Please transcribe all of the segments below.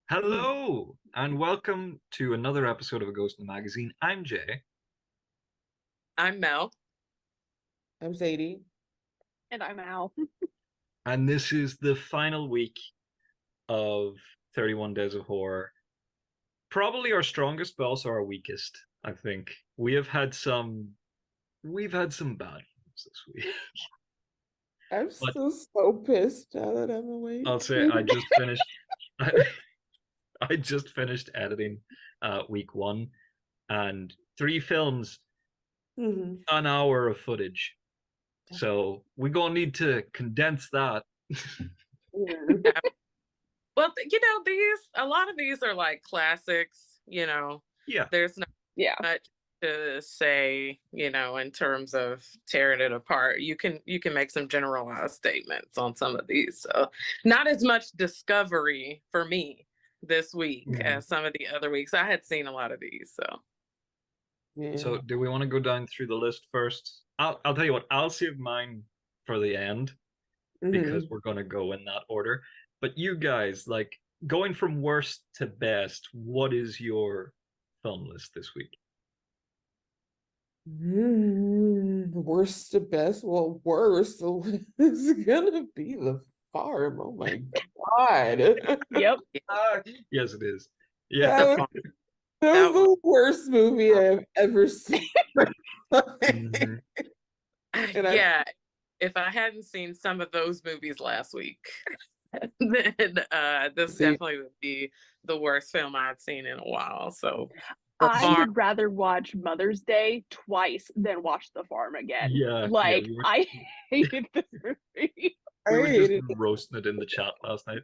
Hello, and welcome to another episode of A Ghost in the Magazine. I'm Jay. I'm Mel. I'm Sadie. And I'm Al. And this is the final week of 31 Days of Horror. Probably our strongest, but also our weakest, I think. We've had some bad ones this week. I'm But still so pissed now that I'm awake. I'll say I, I just finished editing week one, and three films, Mhm. an hour of footage. So we're gonna need to condense that. Yeah. Well, a lot of these are like classics, Yeah. there's not Yeah. much to say, in terms of tearing it apart. You can make some generalized statements on some of these. So not as much discovery for me this week as some of the other weeks. I had seen a lot of these, so. Yeah. So do we want to go down through the list first? I'll tell you what, I'll save mine for the end because we're gonna go in that order. But you guys, like going from worst to best, what is your film list this week? Worst to best. Well, worst is gonna be The Farm. Oh my God. Yep. Yes, it is. That Yeah. was, that was the worst movie I've ever seen. Mhm. And Yeah, if I hadn't seen some of those movies last week, then this See. definitely would be the worst film I'd seen in a while. So I Farm. would rather watch Mother's Day twice than watch The Farm again. Yeah, Like, we were, I hated this movie. I we were just hated roasting it in the chat last night.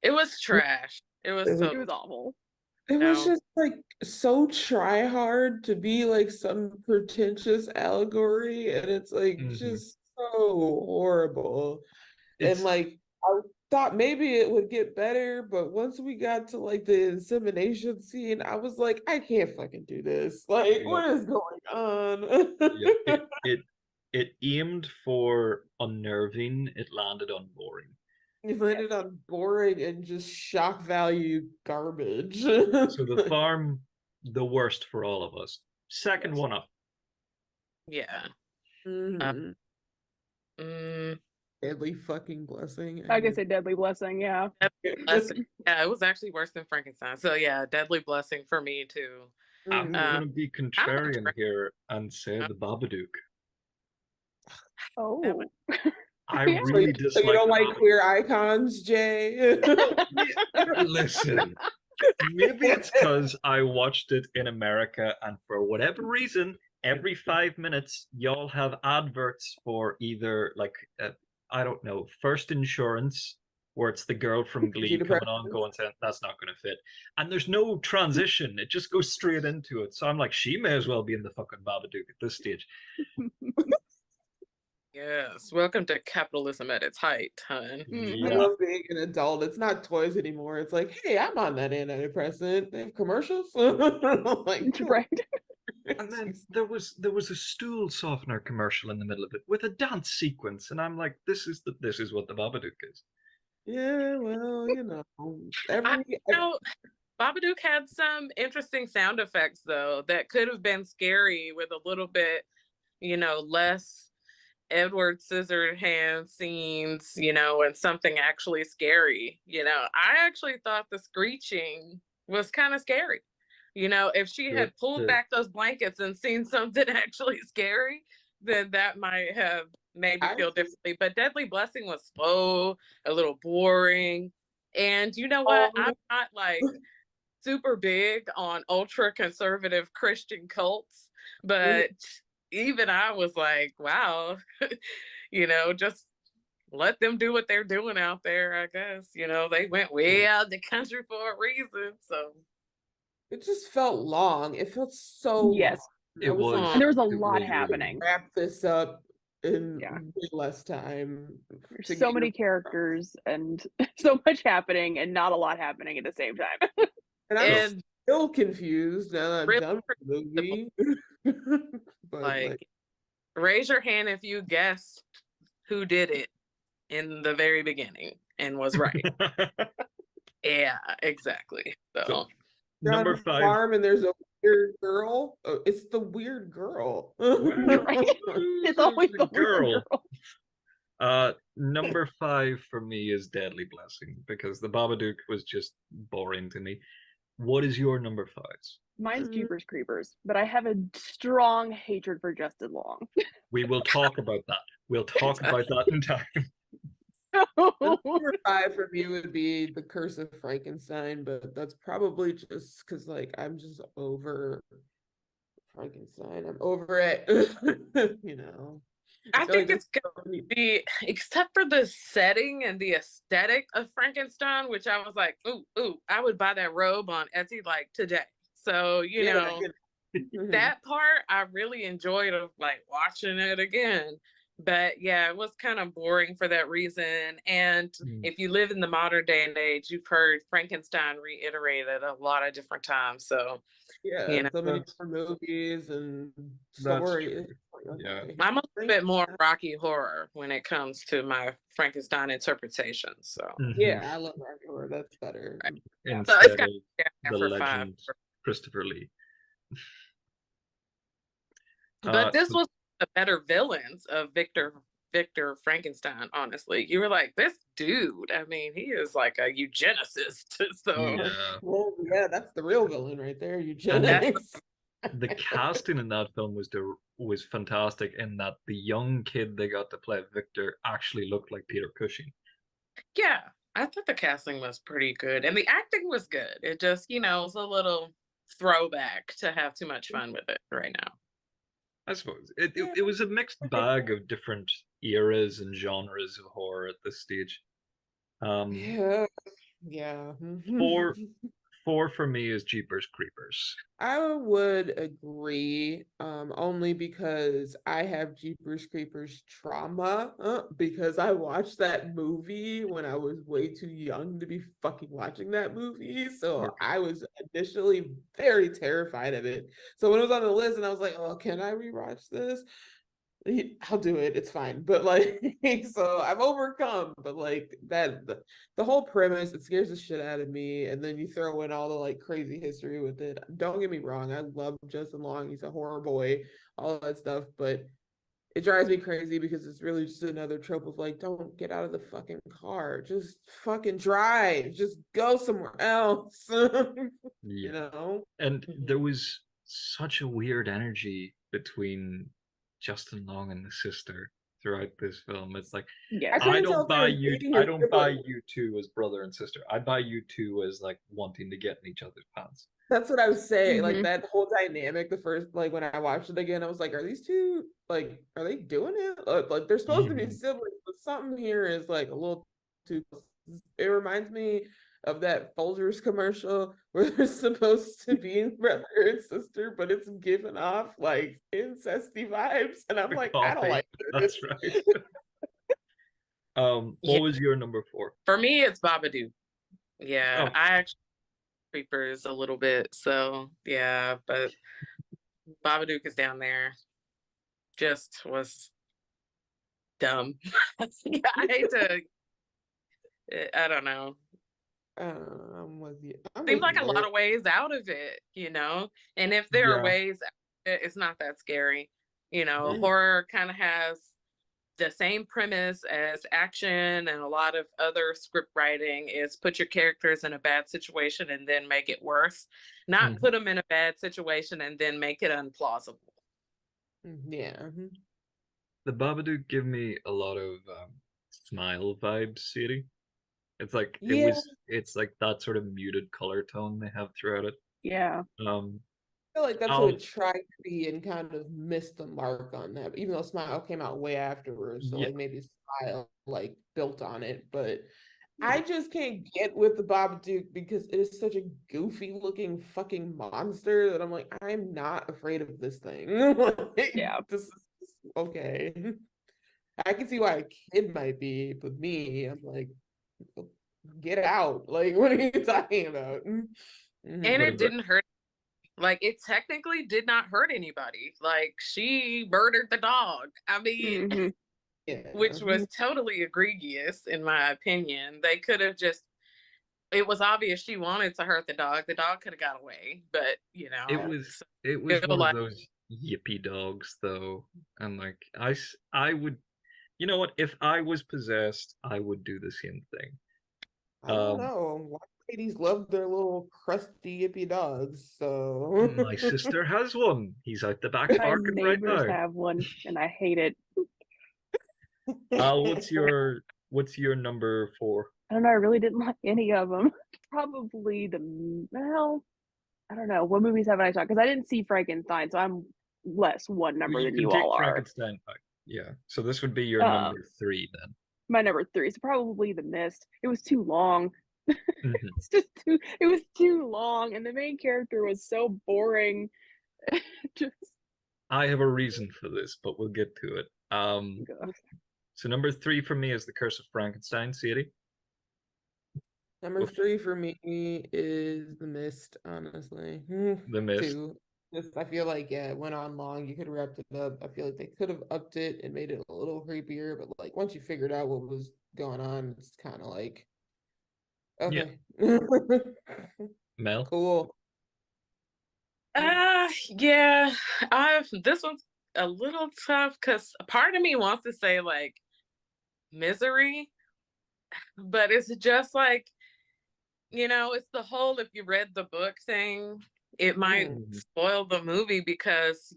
It was trash. It was It so It was awful. It was No. just like so try hard to be like some pretentious allegory, and it's like Mhm. just so horrible. And It's like I thought maybe it would get better, but once we got to like the insemination scene, I was like, I can't fucking do this. Like, Yeah. what is going on? yeah, it aimed for unnerving, it landed on boring. It landed on boring and just shock value garbage. So The Farm, the worst for all of us. Second Yes. one up. Yeah. Mhm. Mm, Deadly fucking blessing. I guess a Deadly Blessing, yeah. Blessing. Yeah, it was actually worse than Frankenstein. So yeah, Deadly Blessing for me too. I'm Mhm. gonna be contrarian here and say The Babadook. Oh. I Yeah. really So dislike you don't The like Babadook. queer icons, Jay? Listen, maybe it's because I watched it in America, and for whatever reason, every 5 minutes, y'all have adverts for either, like, I don't know, First Insurance, where it's the girl from Glee coming on going, saying, that's not going to fit. And there's no transition, it just goes straight into it. So I'm like, she may as well be in the fucking Babadook at this stage. Yes. Welcome to capitalism at its height, hun. I Yeah. love being an adult. It's not toys anymore. It's like, hey, I'm on that antidepressant. They have commercials. Like, Right. And then there was a stool softener commercial in the middle of it with a dance sequence, and I'm like, this is what the Babadook is. yeah, well, I know Babadook had some interesting sound effects though that could have been scary with a little bit, less Edward Scissorhands scenes, and something actually scary. I actually thought the screeching was kind of scary. If she had pulled back those blankets and seen something actually scary, then that might have made me feel differently. But Deadly Blessing was slow, a little boring. And you know what? I'm not like super big on ultra conservative Christian cults, but even I was like, wow, just let them do what they're doing out there, I guess. They went way out the country for a reason. So it just felt long. It felt so Yes. long. It was. And there was a It lot was really happening. Wrap this up in Yeah. way less time. There's so many characters and so much happening and not a lot happening at the same time. And I'm and still confused now that I'm really done with the movie. But like, raise your hand if you guessed who did it in the very beginning and was right. Yeah, exactly. So You're on Number a 5. farm and there's a weird girl. Oh, it's the weird girl. Right. It's always the weird girl. Number 5 for me is Deadly Blessing because the Babadook was just boring to me. What is your number 5? Mine's Jeepers Creepers, but I have a strong hatred for Justin Long. We will talk about that. We'll talk about that in time. Number 5 for me would be The Curse of Frankenstein, but that's probably just because like I'm just over Frankenstein. I'm over it. I feel think like it's gonna be, except for the setting and the aesthetic of Frankenstein, which I was like, ooh, I would buy that robe on Etsy like today. So, that part I really enjoyed of like watching it again. But yeah, it was kind of boring for that reason. And if you live in the modern day and age, you've heard Frankenstein reiterated a lot of different times. So yeah, so many different movies and stories. Yeah. I'm a little bit more Rocky Horror when it comes to my Frankenstein interpretation. So yeah, I love Rocky Horror. That's better. Right. Instead so it's of the for legend 5. Christopher Lee. But this was the better villains of Victor Frankenstein, honestly. You were like, this dude, I mean, he is like a eugenicist. So well, yeah, that's the real villain right there, eugenics. The casting in that film was fantastic in that the young kid they got to play Victor actually looked like Peter Cushing. Yeah, I thought the casting was pretty good and the acting was good. It just, was a little throwback to have too much fun with it right now. I suppose it was a mixed bag of different eras and genres of horror at this stage. Yeah. 4 for me is Jeepers Creepers. I would agree, only because I have Jeepers Creepers trauma, because I watched that movie when I was way too young to be fucking watching that movie. So I was initially very terrified of it. So when it was on the list and I was like, oh, can I rewatch this? I'll do it. It's fine. But like, so I'm overcome. But like the whole premise, it scares the shit out of me. And then you throw in all the like crazy history with it. Don't get me wrong. I love Justin Long. He's a horror boy, all that stuff. But it drives me crazy because it's really just another trope of like, don't get out of the fucking car. Just fucking drive. Just go somewhere else. And there was such a weird energy between Justin Long and the sister throughout this film. It's like, I don't buy you two as brother and sister. I buy you two as like wanting to get in each other's pants. That's what I was saying. Like that whole dynamic, the first, like when I watched it again, I was like, are these two, like, are they doing it? Like they're supposed to be siblings, but something here is like a little too, it reminds me of that Folgers commercial where they're supposed to be brother and sister, but it's giving off like incesty vibes. And I'm like, I don't like this. That's right. What was your number 4? For me, it's Babadook. Yeah, I actually Creepers a little bit. So yeah, but Babadook is down there. Just was dumb. I hate to. I don't know. I'm with you. Seems like a lot of ways out of it, and if there are ways, it's not that scary. Horror kind of has the same premise as action, and a lot of other script writing is put your characters in a bad situation and then make it worse, not put them in a bad situation and then make it unplausible. Yeah. The Babadook give me a lot of Smile vibes, Sadie. It's like it's like that sort of muted color tone they have throughout it. Yeah. I feel like that's what it tried to be and kind of missed the mark on that. Even though Smile came out way afterwards, so like maybe Smile like built on it, but I just can't get with the Babadook because it is such a goofy looking fucking monster that I'm like, I'm not afraid of this thing. This is okay. I can see why a kid might be, but me, I'm like, get out. Like, what are you talking about? And it didn't hurt. Like, it technically did not hurt anybody. Like, she murdered the dog. I mean, which was totally egregious in my opinion. They could have just it was obvious she wanted to hurt the dog. The dog could have got away, but It Yeah. was so it was feel one of like those yippy dogs though, and like I would, you know what? If I was possessed, I would do the same thing. I don't Um, know. White ladies love their little crusty yippy dogs, so my sister has one. He's out the back My barking right neighbors now. have one, and I hate it. What's your number 4? I don't know. I really didn't like any of them. Probably well, I don't know. What movies haven't I saw? Because I didn't see Frankenstein, so I'm less one number You than can you take all are. Frankenstein back. Yeah. So this would be your Um, number 3 then. my number 3, so probably The Mist. It was too long. Mhm. It's just too. It was too long, and the main character was so boring. Just I have a reason for this, but we'll get to it. ugh. So number 3 for me is The Curse of Frankenstein, Sadie. number 3 for me is The Mist, honestly. The Mist. 2. Just I feel like it went on long. You could have wrapped it up. I feel like they could have upped it and made it a little creepier, but like once you figured out what was going on, it's kind of like okay, Mel. cool. yeah, this one's a little tough because part of me wants to say like Misery, but it's just like, it's the whole if you read the book thing, it might spoil the movie because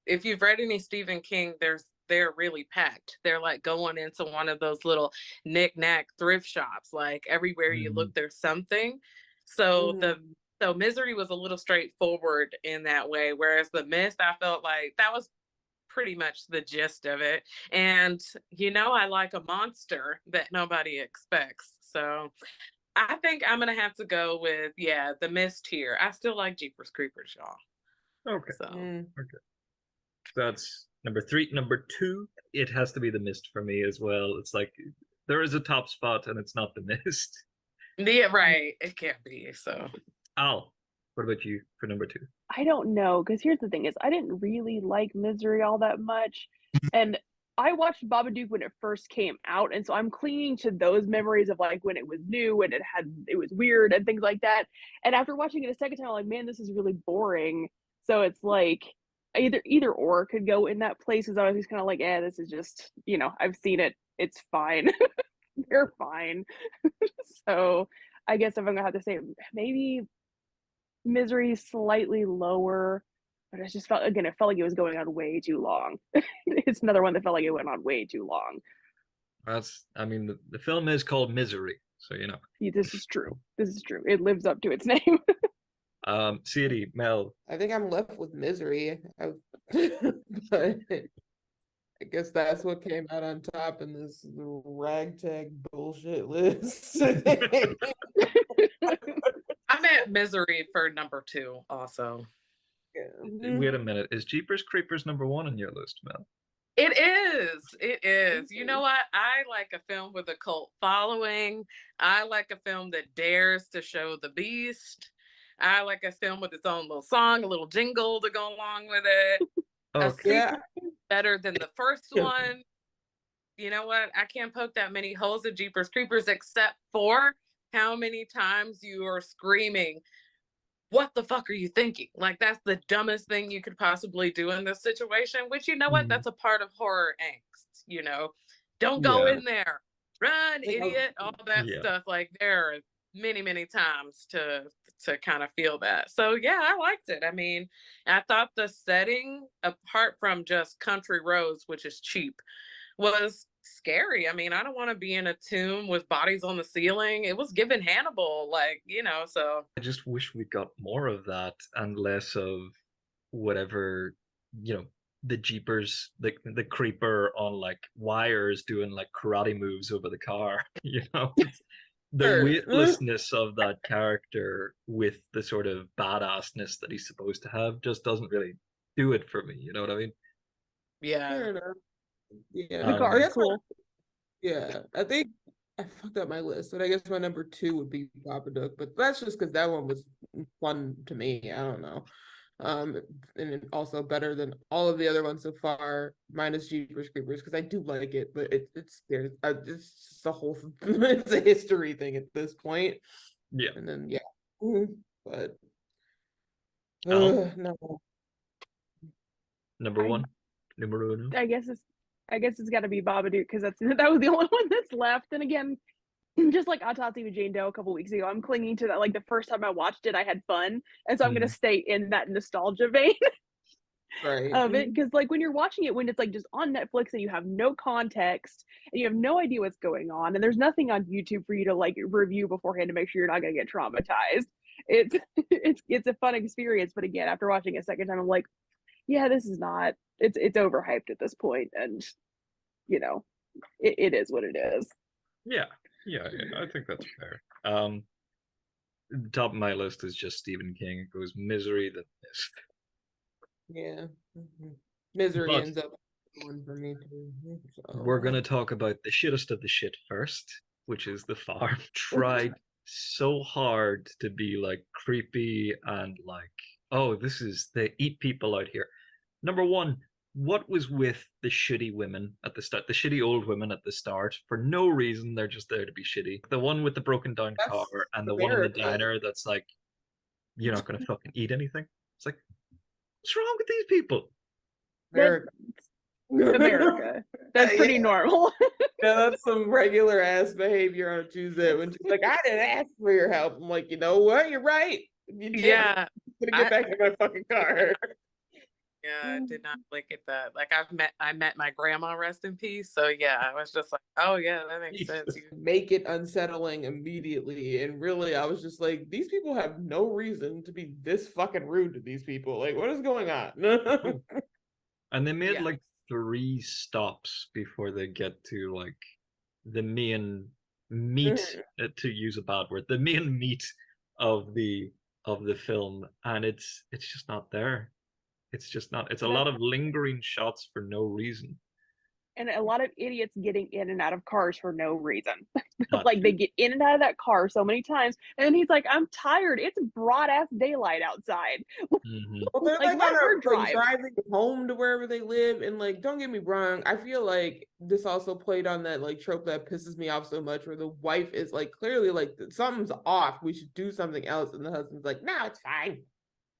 if you've read any Stephen King, they're really packed. They're like going into one of those little knick-knack thrift shops. Like everywhere you look, there's something. So so Misery was a little straightforward in that way, whereas The Mist, I felt like that was pretty much the gist of it. And I like a monster that nobody expects. So I think I'm gonna have to go with The Mist here. I still like Jeepers Creepers, y'all. Okay. So Okay. That's number 3. Number 2, it has to be The Mist for me as well. It's like there is a top spot and it's not The Mist. yeah, right. It can't be. So Al, what about you for number 2? I don't know, because here's the thing: is I didn't really like Misery all that much, and I watched Babadook when it first came out, and so I'm clinging to those memories of like when it was new and it was weird and things like that. And after watching it a second time, I'm like, man, this is really boring. So it's like either or could go in that place, because I was just kind of like, this is just I've seen it. It's fine. They're fine. So I guess if I'm gonna have to say maybe Misery slightly lower, but it just felt like it was going on way too long. It's another one that felt like it went on way too long. The film is called Misery, so This is true. This is true. It lives up to its name. Sadie, Mel. I think I'm left with Misery, but I guess that's what came out on top in this ragtag bullshit list. I'm at Misery for number 2 also. Wait a minute. Is Jeepers Creepers number 1 on your list, Mel? It is. It is. You know what? I like a film with a cult following. I like a film that dares to show the beast. I like a film with its own little song, a little jingle to go along with it. Okay. Better than the first one. You know what? I can't poke that many holes in Jeepers Creepers except for how many times you are screaming, what the fuck are you thinking? Like, that's the dumbest thing you could possibly do in this situation, which, what? That's a part of horror angst, Don't go in there. Run, idiot. All that stuff. Like, there are many, many times to kind of feel that. So, yeah, I liked it. I mean, I thought the setting, apart from just country roads, which is cheap, was scary. I mean, I don't want to be in a tomb with bodies on the ceiling. It was given Hannibal, so. I just wish we got more of that and less of whatever, the Jeepers, the creeper on like wires doing like karate moves over the car, The weightlessness of that character with the sort of badassness that he's supposed to have just doesn't really do it for me. You know what I mean? Yeah. Fair enough. Yeah, The car is cool. Yeah, I think I fucked up my list, but I guess my number 2 would be Babadook, but that's just because that one was fun to me. I don't know. And also better than all of the other ones so far, minus Jeepers Creepers, because I do like it, but it's scary. It's just a whole it's a history thing at this point. Yeah. And then but Alan, no. number I- one. Numero uno. I guess it's got to be Babadook because that was the only one that's left. And again, just like Autopsy with Jane Doe a couple weeks ago, I'm clinging to that. Like the first time I watched it, I had fun, and so I'm gonna stay in that nostalgia vein Right. of it. Because like when you're watching it, when it's like just on Netflix and you have no context and you have no idea what's going on, and there's nothing on YouTube for you to like review beforehand to make sure you're not gonna get traumatized. It's it's a fun experience, but again, after watching a second time, I'm like, yeah, this is not. It's overhyped at this point, and you know, it is what it is. Yeah, I think that's fair. Top of my list is just Stephen King. It goes Misery, then Mist. Yeah. Misery But- ends up one for me too. So. We're gonna talk about the shittest of the shit first, which is The Farm. Tried so hard to be like creepy and like, oh, they eat people out here. Number one, what was with the shitty women at the start? The shitty old women at the start for no reason. They're just there to be shitty. The one with the broken down That's car and the one in the America. diner that's like, you're not gonna fucking eat anything. It's like, what's wrong with these people? America. America. That's pretty Yeah. normal. Yeah, that's some regular ass behavior on a Tuesday when she's like, I didn't ask for your help. I'm like, you know what? You're right. You did. Yeah. I'm gonna get back in my fucking car. Yeah, I did not look at that. Like I met my grandma, rest in peace. So yeah, I was just like, oh yeah, that makes sense. Make it unsettling immediately. And really, I was just like, these people have no reason to be this fucking rude to these people. Like, what is going on? And they made Yeah. like 3 stops before they get to like the main meat, to use a bad word, the main meat of the film, and it's just not there. It's just not. It's a lot of lingering shots for no reason. And a lot of idiots getting in and out of cars for no reason. Not Like they true. get in and out of that car so many times, and then he's like, "I'm tired. It's broad ass daylight outside." Mhm. Well, they're Like, like, let on her a, drive. driving home to wherever they live, and like, don't get me wrong, I feel like this also played on that like trope that pisses me off so much, where the wife is like clearly like something's off, we should do something else, and the husband's like, no, it's fine,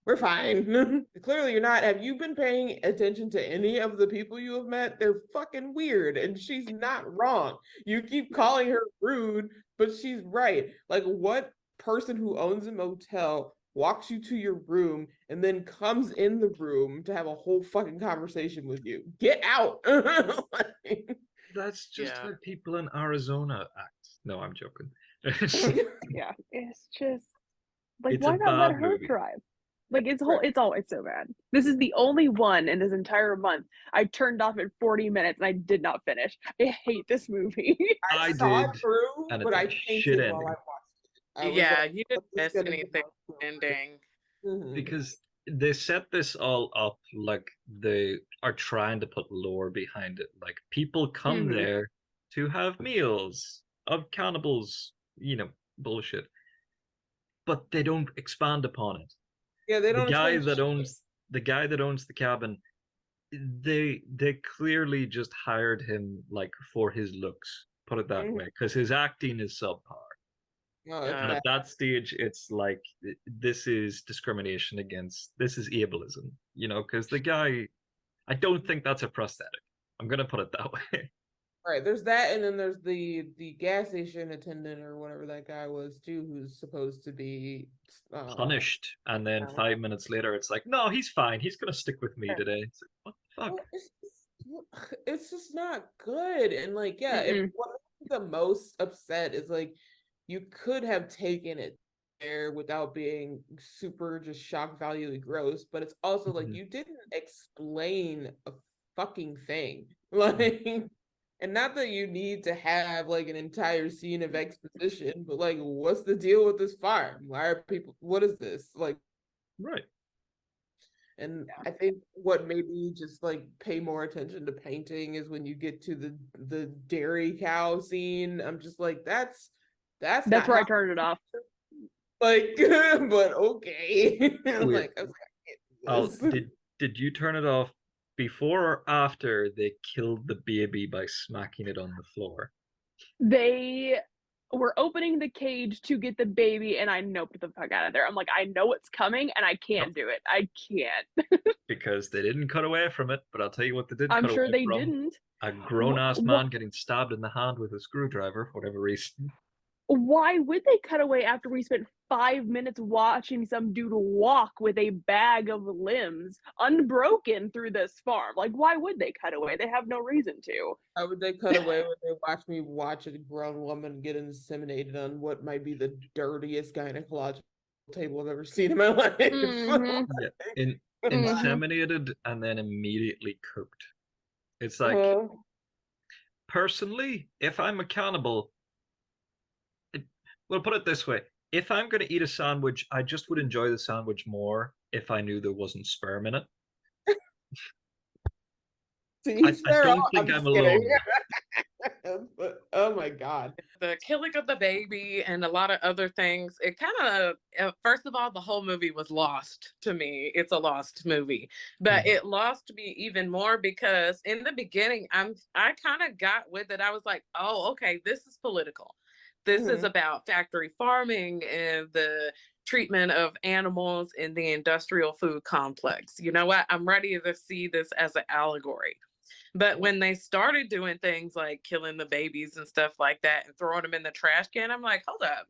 we're fine. Clearly, you're not. Have you been paying attention to any of the people you have met? They're fucking weird, and she's not wrong. You keep calling her rude, but she's right. Like, what person who owns a motel walks you to your room and then comes in the room to have a whole fucking conversation with you? Get out. Like, That's just Yeah. how people in Arizona act. No, I'm joking. Yeah, it's just like, It's why a not let bad her movie. drive? Like it's Right. it's so bad. This is the only one in this entire month I turned off at 40 minutes and I did not finish. I hate this movie. I I saw did, it through, and but it's I a shit painted while ending. I watched it. I was Yeah, like, you didn't "What's miss gonna be anything my ending. Mhm. Because they set this all up like they are trying to put lore behind it. Like people come Mhm. there to have meals of cannibals, bullshit. But they don't expand upon it. Yeah, they The don't guy explain that shit. owns the cabin, they clearly just hired him like for his looks, put it that way, because his acting is subpar. No, it's And bad. at that stage, it's like this is discrimination against, this is ableism, because the guy, I don't think that's a prosthetic. I'm gonna put it that way. Right, there's that, and then there's the gas station attendant or whatever that guy was too, who's supposed to be Punished, and then 5 minutes later, it's like, no, he's fine. He's gonna stick with me today. It's like, what the fuck? Well, it's just not good. And like, yeah, if what I'm the most upset is like, you could have taken it there without being super just shock value gross, but it's also like you didn't explain a fucking thing. Like, and not that you need to have like an entire scene of exposition, but like, what's the deal with this farm? Why are people, what is this? Like, Right. and I think what made me just like pay more attention to painting is when you get to the dairy cow scene. I'm just like, that's That's not where I how, turned it off. like, but okay. I'm Weird. like, I can't do this. Did you turn it off before or after they killed the baby by smacking it on the floor? They we're opening the cage to get the baby, and I nope the fuck out of there. I'm like, I know it's coming, and I can't do it. I can't. Because they didn't cut away from it, but I'll tell you what they did I'm cut sure away they from. didn't. A grown-ass man getting stabbed in the hand with a screwdriver for whatever reason. Why would they cut away after we spent 5 minutes watching some dude walk with a bag of limbs unbroken through this farm? Like, why would they cut away? They have no reason to. How would they cut away when they watch me watch a grown woman get inseminated on what might be the dirtiest gynecological table I've ever seen in my life? Mhm. Yeah. Inseminated and then immediately cooked. It's like, personally, if I'm a cannibal, we'll put it this way. If I'm going to eat a sandwich, I just would enjoy the sandwich more if I knew there wasn't sperm in it. I don't think I'm alone. But, oh my God. The killing of the baby and a lot of other things, it kind of, first of all, the whole movie was lost to me. It's a lost movie. But it lost me even more because in the beginning, I kind of got with it. I was like, oh, okay, this is political. This is about factory farming and the treatment of animals in the industrial food complex. You know what? I'm ready to see this as an allegory. But when they started doing things like killing the babies and stuff like that and throwing them in the trash can, I'm like, hold up.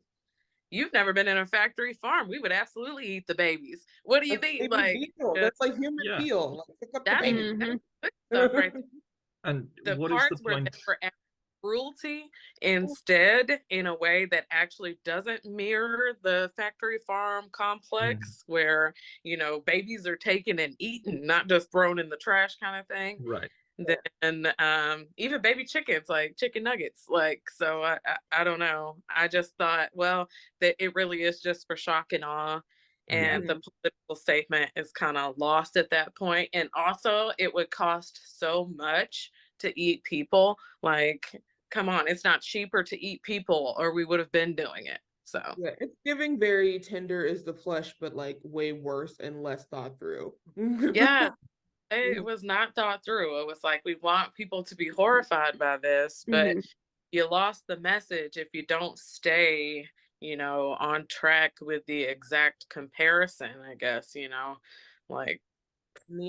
You've never been in a factory farm. We would absolutely eat the babies. What do you think? Like, that's like human veal. Like, pick up the baby. That's stuff right there. And the what parts is the where point? they were cruelty instead in a way that actually doesn't mirror the factory farm complex where, you know, babies are taken and eaten, not just thrown in the trash kind of thing. Right. Then even baby chickens, like chicken nuggets, like, so I don't know. I just thought, well, that it really is just for shock and awe. And the political statement is kind of lost at that point. And also it would cost so much to eat people. Like, come on, it's not cheaper to eat people or we would have been doing it. So yeah, it's giving very tender is the flesh, but like way worse and less thought through. yeah, it was not thought through. It was like, we want people to be horrified by this, but you lost the message if you don't stay, you know, on track with the exact comparison, I guess, you know, like,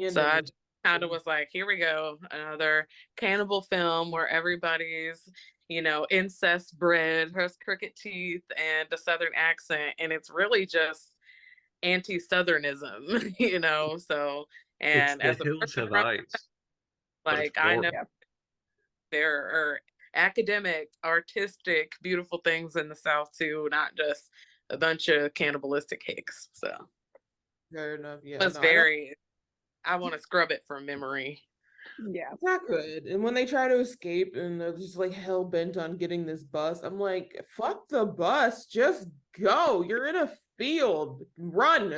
so I kind of was like, here we go, another cannibal film where everybody's, you know, incest bred, has crooked teeth and a Southern accent, and it's really just anti-Southernism, you know. So, and as the hills have eyes, like, I know there are academic, artistic, beautiful things in the South too, not just a bunch of cannibalistic hicks. So fair enough. Yeah, it was very. I want to scrub it from memory. Yeah, not good. And when they try to escape and they're just like hell bent on getting this bus, I'm like, fuck the bus, just go. You're in a field, run.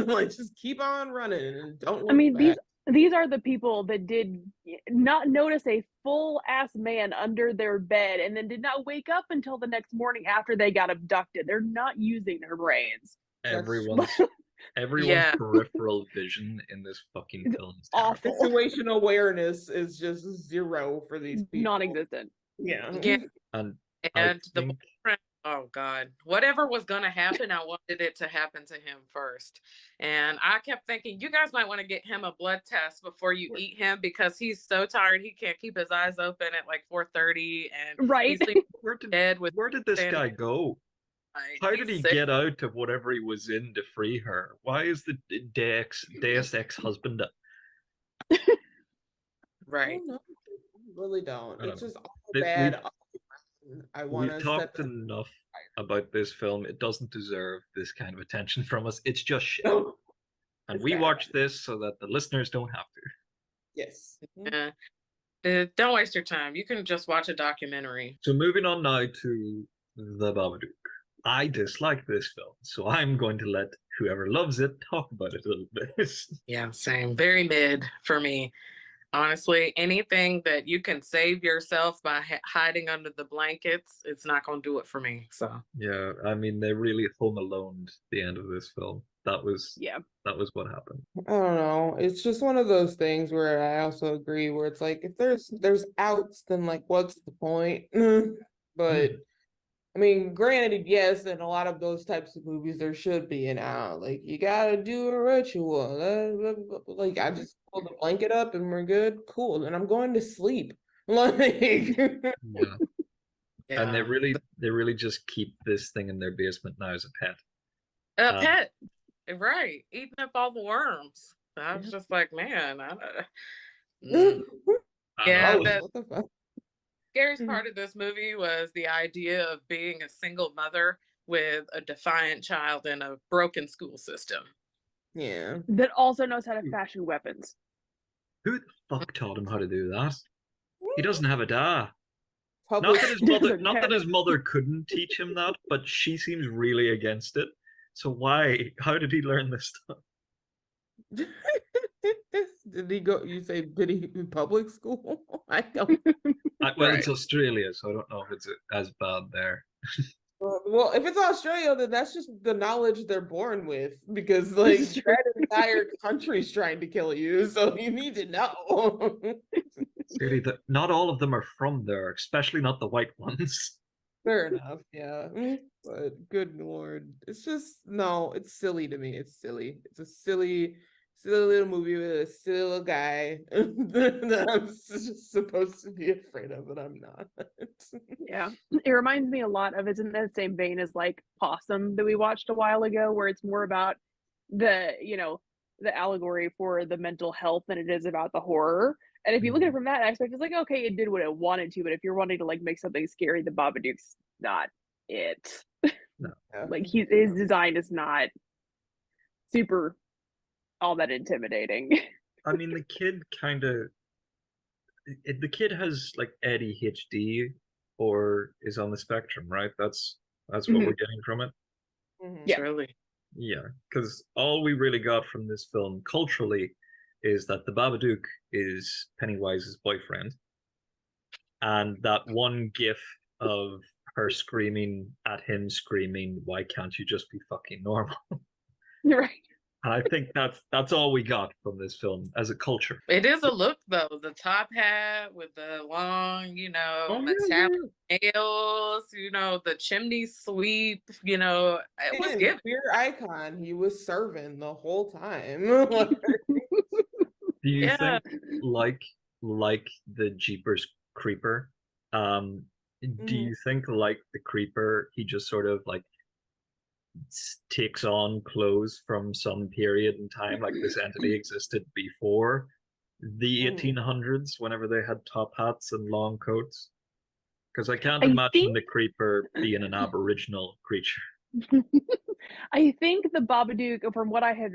Like, just keep on running and don't look back. These are the people that did not notice a full ass man under their bed and then did not wake up until the next morning after they got abducted. They're not using their brains. Everyone's peripheral vision in this fucking film is awful. Situational awareness is just zero for these people. Non-existent. Yeah. And the boyfriend, oh God, whatever was gonna happen, I wanted it to happen to him first. And I kept thinking, you guys might want to get him a blood test before you eat him because he's so tired he can't keep his eyes open at like 4:30 and right. He's dead with where did this guy go? Like, how did he get out of whatever he was in to free her? Why is the Deus ex-husband? Right. I really don't. It's just all We've talked enough about this film. It doesn't deserve this kind of attention from us. It's just shit. And we watch this so that the listeners don't have to. Yes. Yeah. Don't waste your time. You can just watch a documentary. So moving on now to The Babadook. I dislike this film, so I'm going to let whoever loves it talk about it a little bit. Yeah, same. Very mid for me. Honestly, anything that you can save yourself by hiding under the blankets, it's not going to do it for me. So yeah, I mean, they really home alone the end of this film. That was what happened. I don't know. It's just one of those things where I also agree where it's like if there's outs, then like what's the point? But I mean, granted, yes, in a lot of those types of movies, there should be an out. Like, you gotta do a ritual. Like, I just pull the blanket up and we're good. Cool. And I'm going to sleep. Like, Yeah. And they Yeah. really just keep this thing in their basement now as a pet. A pet, right? Eating up all the worms. I was just like, man, yeah. Oh, The what the fuck? scariest part of this movie was the idea of being a single mother with a defiant child in a broken school system. Yeah. That also knows how to fashion weapons. Who the fuck taught him how to do that? He doesn't have a dad. Public Not that his mother couldn't teach him that, but she seems really against it. So why? How did he learn this stuff? Did he go? You say did he in public school? I don't. Well, it's Australia, so I don't know if it's as bad there. Well, if it's Australia, then that's just the knowledge they're born with. Because like that entire country's trying to kill you, so you need to know. Really, not all of them are from there, especially not the white ones. Fair enough, yeah. But good lord, it's just no, it's silly to me. It's silly. It's a silly little movie with a silly little guy that I'm just supposed to be afraid of, but I'm not. Yeah, it reminds me a lot of, it's in the same vein as like Possum that we watched a while ago, where it's more about the, you know, the allegory for the mental health than it is about the horror. And if you look at it from that aspect, it's like, okay, it did what it wanted to, but if you're wanting to like make something scary, the Babadook's not it. No. Like his design is not super all that intimidating. I mean, the kid has like ADHD or is on the spectrum, right? That's what we're getting from it. Yeah. Truly. Yeah, because all we really got from this film culturally is that the Babadook is Pennywise's boyfriend, and that one gif of her screaming at him, screaming, "Why can't you just be fucking normal?" Right. And I think that's all we got from this film as a culture. It is a look though, the top hat with the long, metallic nails, the chimney sweep, it was giving. Queer icon. He was serving the whole time. Do you think like the Jeepers Creeper? Do you think like the Creeper, he just sort of like takes on clothes from some period in time, like this entity existed before the 1800s, whenever they had top hats and long coats? Because I can't imagine the Creeper being an aboriginal creature. I think the Babadook, from what I had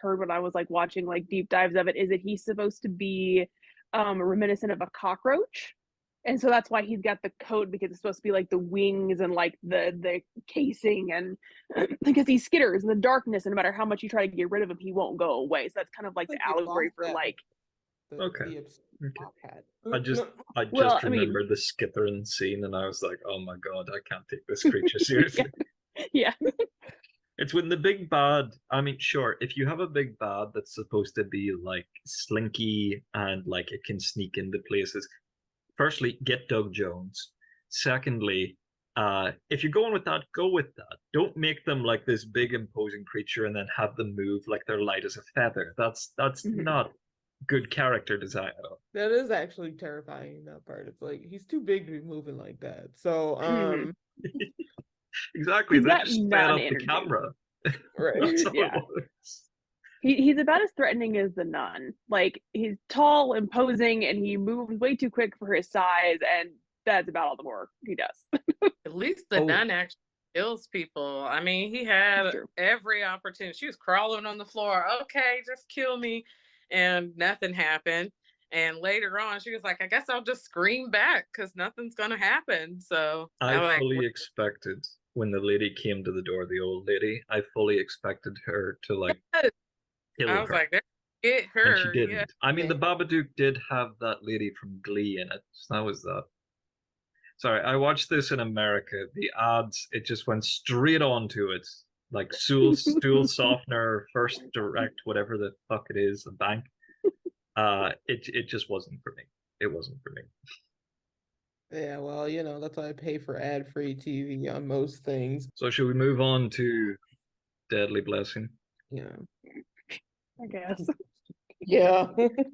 heard when I was like watching like deep dives of it, is that he's supposed to be reminiscent of a cockroach. And so that's why he's got the coat, because it's supposed to be like the wings and like the casing, and because he skitters in the darkness, and no matter how much you try to get rid of him, he won't go away. So that's kind of like the allegory for like. Okay. I just remembered the skittering scene, and I was like, oh my god, I can't take this creature seriously. Yeah. It's when the big bad, I mean, sure, if you have a big bad that's supposed to be like slinky and like it can sneak into places, firstly, get Doug Jones. Secondly, if you're going with that, go with that. Don't make them like this big imposing creature and then have them move like they're light as a feather. That's not good character design at all. That is actually terrifying, that part. It's like he's too big to be moving like that. So exactly, that just sped up the camera. Right. Yeah. He's about as threatening as the nun. Like, he's tall, imposing, and he moves way too quick for his size, and that's about all the more he does. At least the nun actually kills people. I mean, he had every opportunity. She was crawling on the floor. Okay, just kill me. And nothing happened. And later on, she was like, I guess I'll just scream back because nothing's going to happen. So I fully expected when the lady came to the door, the old lady, I fully expected her to like kill her. I was like, get her. And she didn't. Yeah. I mean, the Babadook did have that lady from Glee in it. So that was that. Sorry, I watched this in America. The ads, it just went straight on to it. Like stool softener, First Direct, whatever the fuck it is, a bank. It just wasn't for me. It wasn't for me. Yeah, well, that's why I pay for ad-free TV on most things. So should we move on to Deadly Blessing? Yeah. I guess. Yeah.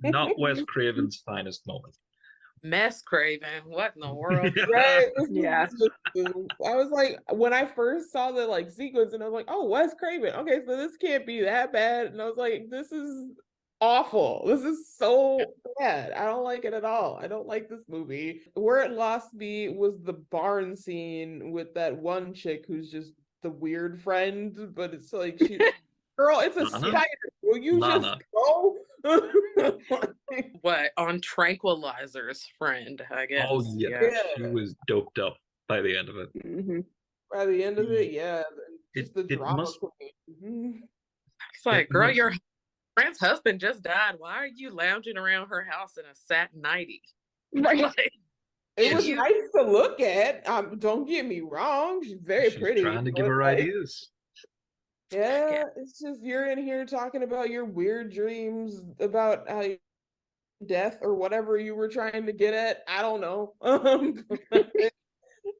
Not Wes Craven's finest moment. Mess Craven. What in the world? Right. Yeah. I was like, when I first saw the sequence, and I was like, oh, Wes Craven. Okay, so this can't be that bad. And I was like, this is awful. This is so bad. I don't like it at all. I don't like this movie. Where it lost me was the barn scene with that one chick who's just the weird friend, but it's like she girl, it's a Lana? spider. Will you Lana. just go? What, on tranquilizers, friend, I guess. Oh yeah. Yeah. She was doped up by the end of it. Mhm. By the end of it, yeah. Just the It drama must- queen. It's like, It girl, must- your friend's husband just died. Why are you lounging around her house in a satin nighty? Right. Like, It was you- nice to look at. Don't get me wrong. She's very She's pretty. trying to give but, her like, ideas. Yeah, it's just you're in here talking about your weird dreams about how death or whatever you were trying to get at. I don't know.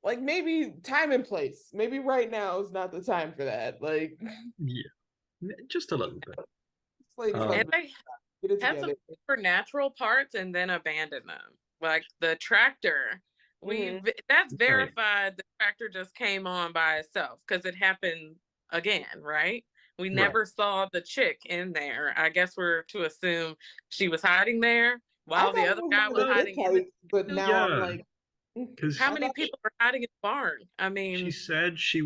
Like maybe time and place. Maybe right now is not the time for that. Like Yeah. Just a little bit. it's like Um, and they get it had some together. supernatural parts and then abandoned them. Like the tractor, that's Right. verified. The tractor just came on by itself because it happened again, right? We Right. never saw the chick in there. I guess we're to assume she was hiding there I while the thought other it guy one was of the hiding in the. Hittites, but now I'm Yeah. like, Because How I many thought- people are hiding in the barn? I mean, she said she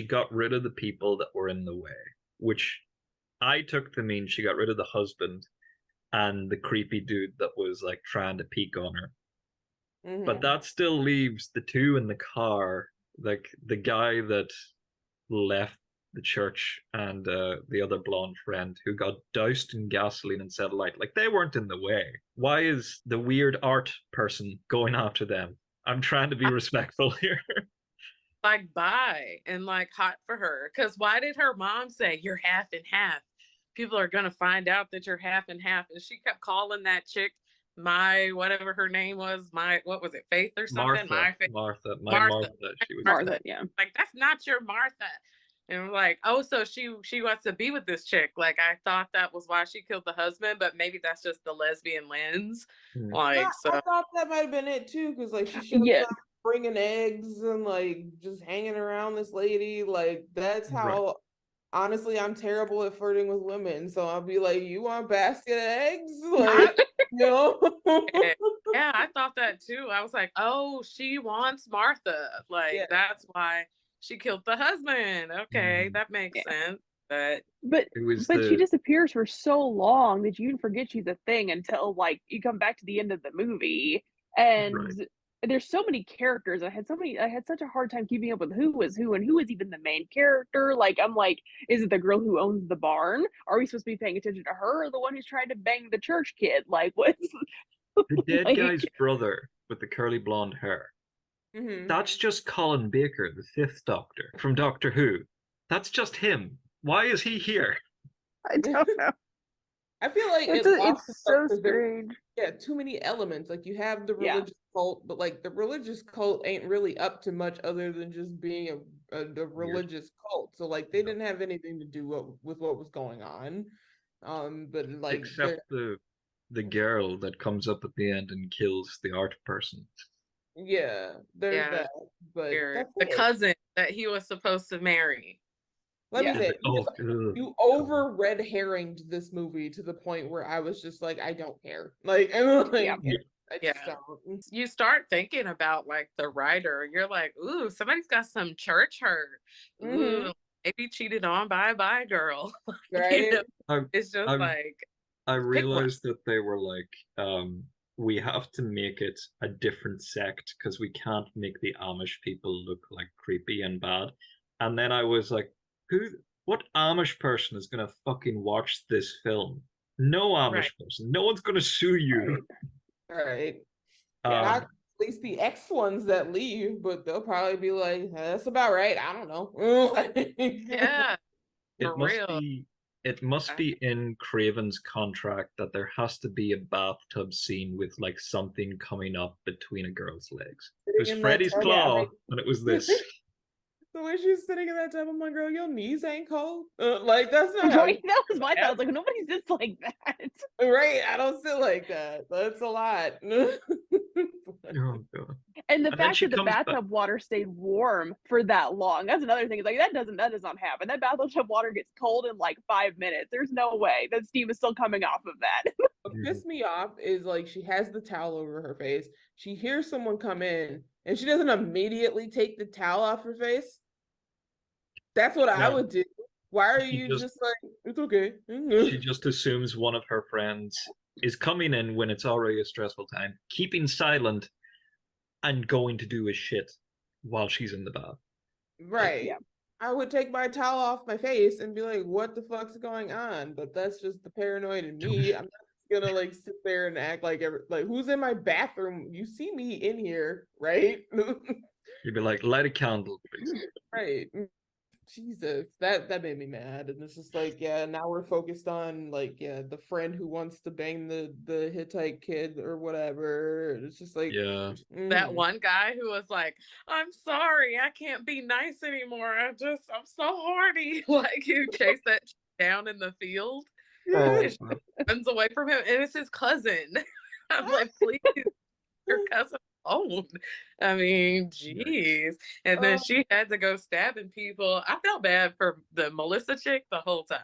got rid of the people that were in the way, which I took to mean she got rid of the husband and the creepy dude that was like trying to peek on her. But Mhm. that still leaves the two in the car, like the guy that left the church and the other blonde friend who got doused in gasoline and set alight. Like they weren't in the way. Why is the weird art person going after them? I'm trying to be respectful here. like bye and like hot for her. Because why did her mom say you're half and half? People are gonna find out that you're half and half. And she kept calling that chick my whatever her name was, what was it, Faith or something? Martha. Martha. Martha. She was Martha, yeah. Like that's not your Martha. And I'm like, oh, so she wants to be with this chick. Like I thought that was why she killed the husband, but maybe that's just the lesbian lens. Hmm. Like Yeah, so. I thought that might have been it too, because she shows Yeah. up bringing eggs and just hanging around this lady. Like that's how. Honestly, I'm terrible at flirting with women, so I'll be like, "You want a basket of eggs?" Like, Yeah, I thought that too. I was like, oh, she wants Martha. Like Yeah. that's why she killed the husband. Okay, that makes sense. But It was But she disappears for so long that you even forget she's a thing until you come back to the end of the movie, and there's so many characters. I had such a hard time keeping up with who was who and who was even the main character. Like I'm like, is it the girl who owns the barn? Are we supposed to be paying attention to her or the one who's trying to bang the church kid? Like what's the dead like- guy's brother with the curly blonde hair. Mhm. That's just Colin Baker, the fifth Doctor from Doctor Who. That's just him. Why is he here? I don't know. I feel like It's it lost it's itself so 'cause there- strange. Yeah, too many elements. Like you have the Yeah. religious cult, but the religious cult ain't really up to much other than just being a religious cult. So they didn't have anything to do with what was going on. But Except the girl that comes up at the end and kills the art person. there's Yeah, that. But that's the it. cousin that he was supposed to marry. Let me Yeah. say, Ugh. you over red herringed this movie to the point where I was just like, I don't care. I'm like, Yeah. I Yeah. just don't. You start thinking about the writer. You're like, ooh, somebody's got some church hurt. Ooh, maybe cheated on by a bi girl. Right? It's just I'm- like I one. realized that they were like, we have to make it a different sect because we can't make the Amish people look like creepy and bad. And then I was like, what Amish person is gonna fucking watch this film? No Amish Right. person. No one's gonna sue you. Right. Um, Not at least the ex ones that leave, but they'll probably be like, that's about right. I don't know. Yeah, for real. It must be in Craven's contract that there has to be a bathtub scene with like something coming up between a girl's legs. It was Sitting in that Freddy's tub, claw, like- and it was this. The way she's sitting in that tub, I'm like, girl, your knees ain't cold. Like that's not how Right? That was my thought. I was like, nobody sits like that. right. I don't sit like that. That's a lot. Oh god. And the And then fact she that the comes back- bathtub water stayed warm for that long, that's another thing. It's like that does not happen. That bathtub water gets cold in like 5 minutes. There's no way that steam is still coming off of that. What pissed me off is like she has the towel over her face. She hears someone come in and she doesn't immediately take the towel off her face. That's what I No. would do. Why are She you just- just like, it's okay? She just assumes one of her friends is coming in when it's already a stressful time, keeping silent, and going to do his shit while she's in the bath. Right. Yeah. I would take my towel off my face and be like, what the fuck's going on? But that's just the paranoid in me. I'm not gonna like sit there and act like who's in my bathroom? You see me in here, right? You'd be like, light a candle, please. Right. Jesus, that made me mad. And it's just like, yeah, now we're focused on like, yeah, the friend who wants to bang the Hittite kid or whatever. It's just like, Yeah. That one guy who was like, I'm sorry, I can't be nice anymore. I'm so horny. Like, who chased that down in the field, Oh, runs away from him, and it's his cousin. I'm like, please, your cousin alone. I mean, jeez. And then she had to go stabbing people. I felt bad for the Melissa chick the whole time.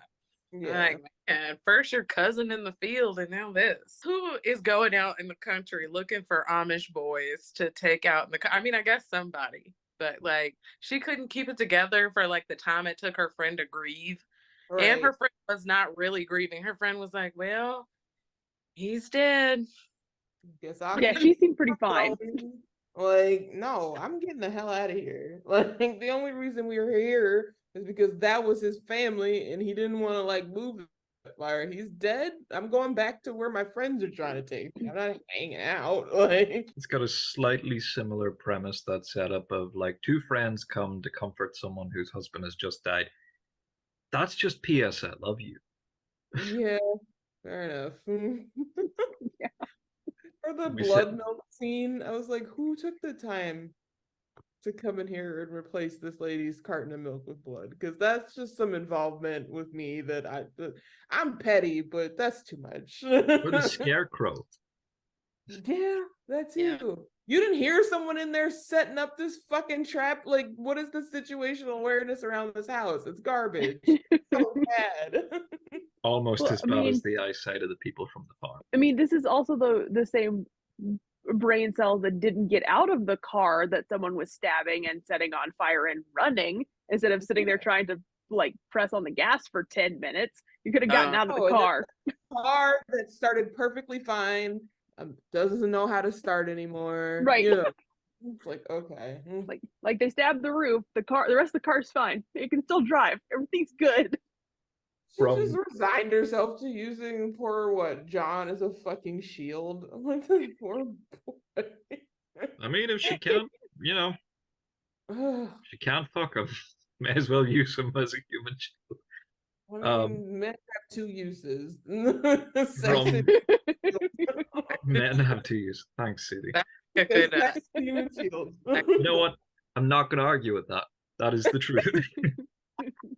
yeah. Like, man, first your cousin in the field, and now this. Who is going out in the country looking for Amish boys to take out in the? I mean, I guess somebody, but like, she couldn't keep it together for like the time it took her friend to grieve, and her friend was not really grieving. Her friend was like, "Well, he's dead." Guess I'll Yeah, keep she seemed pretty fine. going. Like, no, I'm getting the hell out of here. Like, the only reason we were here is because that was his family and he didn't want to like move fire. He's dead. I'm going back to where my friends are trying to take me. I'm not hanging out. Like, it's got a slightly similar premise, that setup of like two friends come to comfort someone whose husband has just died. That's just P.S. I love you. yeah, fair enough. Yeah. For the We blood said- milk scene, I was like, who took the time to come in here and replace this lady's carton of milk with blood? Because that's just some involvement with me that I'm petty, but that's too much. Or the scarecrow. Yeah, that Yeah. too. You didn't hear someone in there setting up this fucking trap? Like, what is the situational awareness around this house? It's garbage. So bad. Almost Well, as I bad mean- as the eyesight of the people from the farm. I mean, this is also the same brain cells that didn't get out of the car that someone was stabbing and setting on fire and running instead of sitting there trying to like press on the gas for 10 minutes. You could have gotten out of Oh, the and then- car. Car that started perfectly fine doesn't know how to start anymore. Right. You know, it's like, okay. Like they stabbed the roof, the rest of the car's fine. It can still drive. Everything's good. She From- just resigned herself to using poor John as a fucking shield. I'm like, this poor boy. I mean, if she can't, she can't fuck him. May as well use him as a human shield. I mean, men have two uses. Sex From- and Men have to use. Thanks, Sadie. A good, sex and human shield. You know what? I'm not going to argue with that. That is the truth.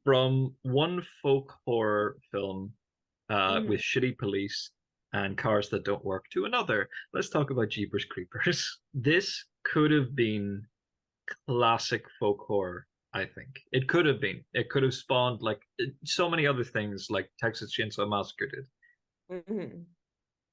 From one folk horror film with shitty police and cars that don't work to another, let's talk about Jeepers Creepers. This could have been classic folk horror, I think. It could have been. It could have spawned like so many other things like Texas Chainsaw Massacre did. Mhm.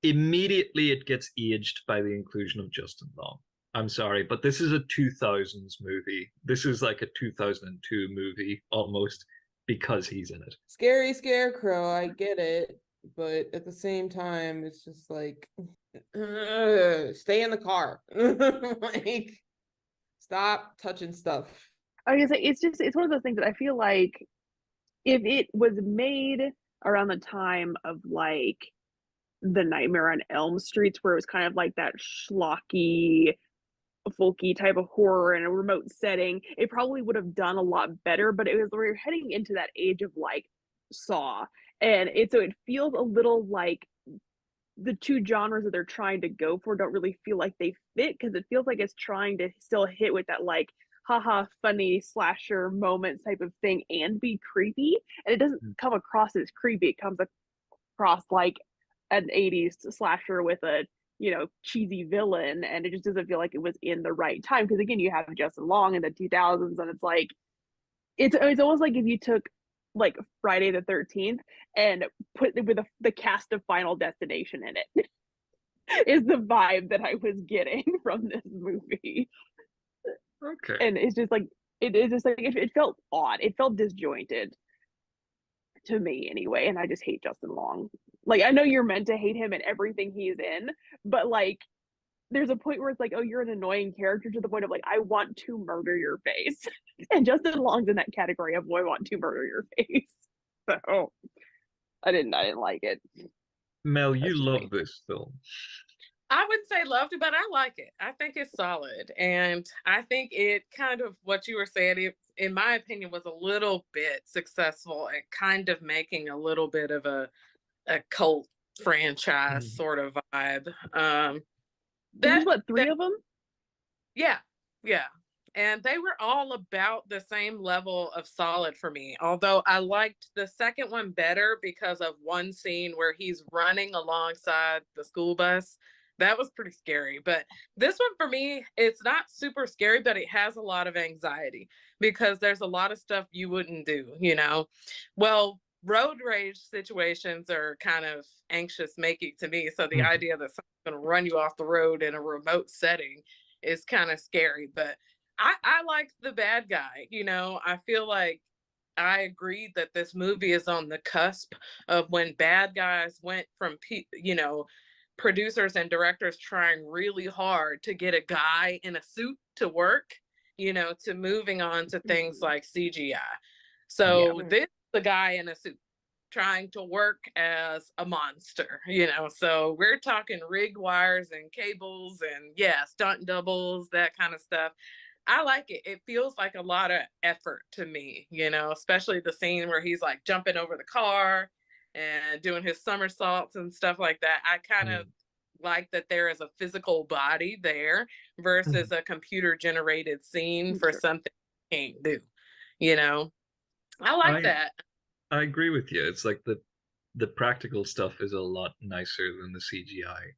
Immediately it gets aged by the inclusion of Justin Long. I'm sorry, but this is a 2000s movie. This is like a 2002 movie almost because he's in it. Scary scarecrow, I get it, but at the same time, it's just like, stay in the car. Like, stop touching stuff. I guess it's one of those things that I feel like if it was made around the time of like the Nightmare on Elm Streets, where it was kind of like that schlocky, folky type of horror in a remote setting, it probably would have done a lot better. But it was we were heading into that age of like Saw And so it feels a little like the two genres that they're trying to go for don't really feel like they fit, because it feels like it's trying to still hit with that like haha funny slasher moments type of thing and be creepy, and it doesn't come across as creepy. It comes across like an 80s slasher with a, you know, cheesy villain, and it just doesn't feel like it was in the right time, because again, you have Justin Long in the 2000s, and it's like it's almost like if you took like Friday the 13th and put it with the cast of Final Destination in it. Is the vibe that I was getting from this movie. Okay. And it's just like it felt odd. It felt disjointed to me anyway, and I just hate Justin Long. Like, I know you're meant to hate him and everything he's in, but like there's a point where it's like, oh, you're an annoying character to the point of like, I want to murder your face. And Justin Long's in that category of, I want to murder your face. So I didn't like it. Mel, you love this film. I wouldn't say loved it, but I like it. I think it's solid. And I think it kind of, what you were saying, it, in my opinion, was a little bit successful at kind of making a little bit of a cult franchise sort of vibe. There's what, 3 of them? Yeah. And they were all about the same level of solid for me. Although I liked the second one better because of one scene where he's running alongside the school bus. That was pretty scary. But this one for me, it's not super scary, but it has a lot of anxiety because there's a lot of stuff you wouldn't do, you know? Well, road rage situations are kind of anxious making to me. So the idea that someone's going to run you off the road in a remote setting is kind of scary. But I like the bad guy, you know? I feel like I agreed that this movie is on the cusp of when bad guys went from, you know, producers and directors trying really hard to get a guy in a suit to work, you know, to moving on to things like CGI. So this is the guy in a suit trying to work as a monster, you know. So we're talking rigged wires and cables and stunt doubles, that kind of stuff. I like it. It feels like a lot of effort to me, you know, especially the scene where he's like jumping over the car and doing his somersaults and stuff like that. I kind of like that there is a physical body there versus a computer generated scene for something you can't do, you know. I like that. I agree with you. It's like the practical stuff is a lot nicer than the CGI.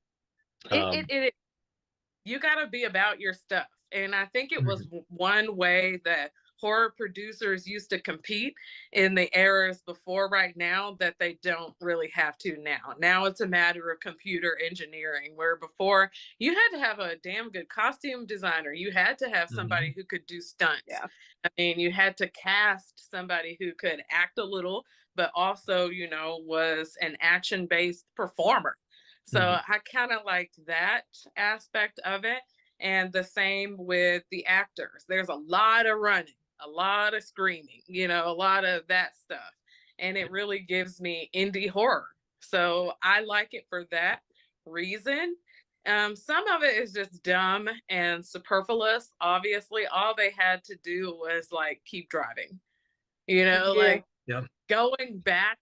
You got to be about your stuff. And I think it was one way that horror producers used to compete in the eras before right now that they don't really have to now. Now it's a matter of computer engineering, where before you had to have a damn good costume designer. You had to have somebody who could do stunts. Yeah. I mean, you had to cast somebody who could act a little, but also, you know, was an action-based performer. So I kind of liked that aspect of it. And the same with the actors. There's a lot of running, a lot of screaming, you know, a lot of that stuff. And it really gives me indie horror. So I like it for that reason. Some of it is just dumb and superfluous. Obviously, all they had to do was like keep driving, you know, like going back,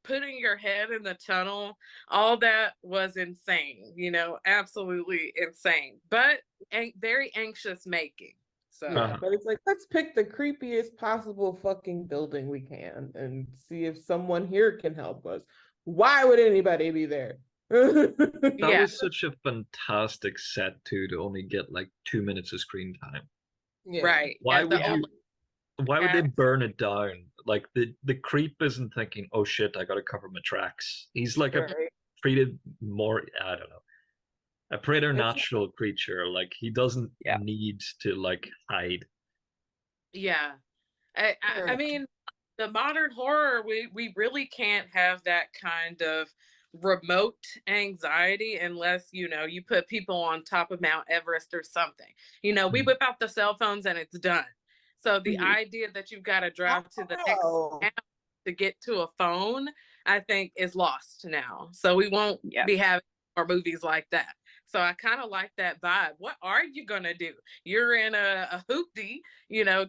putting your head in the tunnel, all that was insane, you know, absolutely insane, but very anxious making. So, but it's like, let's pick the creepiest possible fucking building we can and see if someone here can help us. Why would anybody be there? That was such a fantastic set too, to only get like 2 minutes of screen time. Right. Why would they burn it down? Like the creep isn't thinking, oh shit, I gotta cover my tracks. He's like treated more, I don't know, a preternatural creature. Like he doesn't need to like hide. Yeah. I mean, the modern horror, we really can't have that kind of remote anxiety unless, you know, you put people on top of Mount Everest or something. You know, we whip out the cell phones and it's done. So the idea that you've got to drive to the next town to get to a phone, I think is lost now. So we won't be having more movies like that. So I kind of like that vibe. What are you gonna do? You're in a hoopty,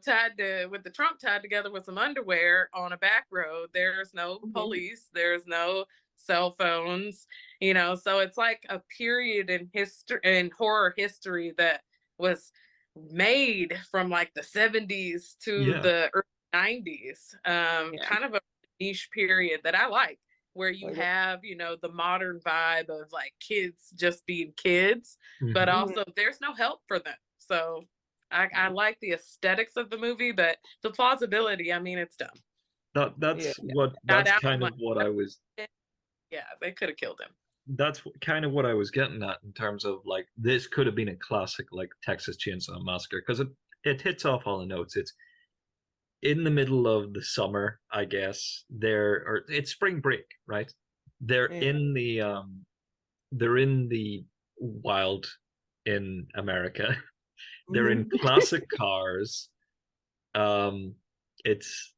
tied with the trunk tied together with some underwear on a back road. There's no police. There's no cell phones. So it's like a period in history, in horror history, that was made from like the 70s to the early 90s. Kind of a niche period that I like, where you have, the modern vibe of like kids just being kids, but also there's no help for them. So I like the aesthetics of the movie, but the plausibility, I mean, it's dumb. That's kind of what I was. Yeah, they could have killed him. That's kind of what I was getting at in terms of like this could have been a classic like Texas Chainsaw Massacre, because it hits off all the notes. It's in the middle of the summer, I guess. It's spring break, right? They're in the wild in America. They're in classic cars. It's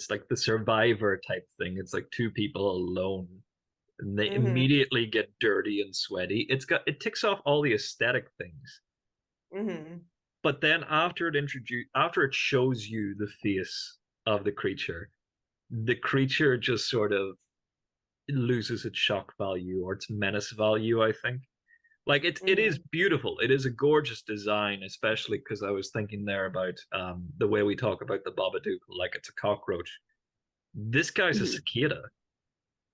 like the Survivor type thing. It's like two people alone, and they immediately get dirty and sweaty. It ticks off all the aesthetic things. But then after it shows you the face of the creature just sort of loses its shock value or its menace value, I think. Like it is beautiful. It is a gorgeous design, especially because I was thinking there about the way we talk about the Babadook like it's a cockroach. This guy's a cicada.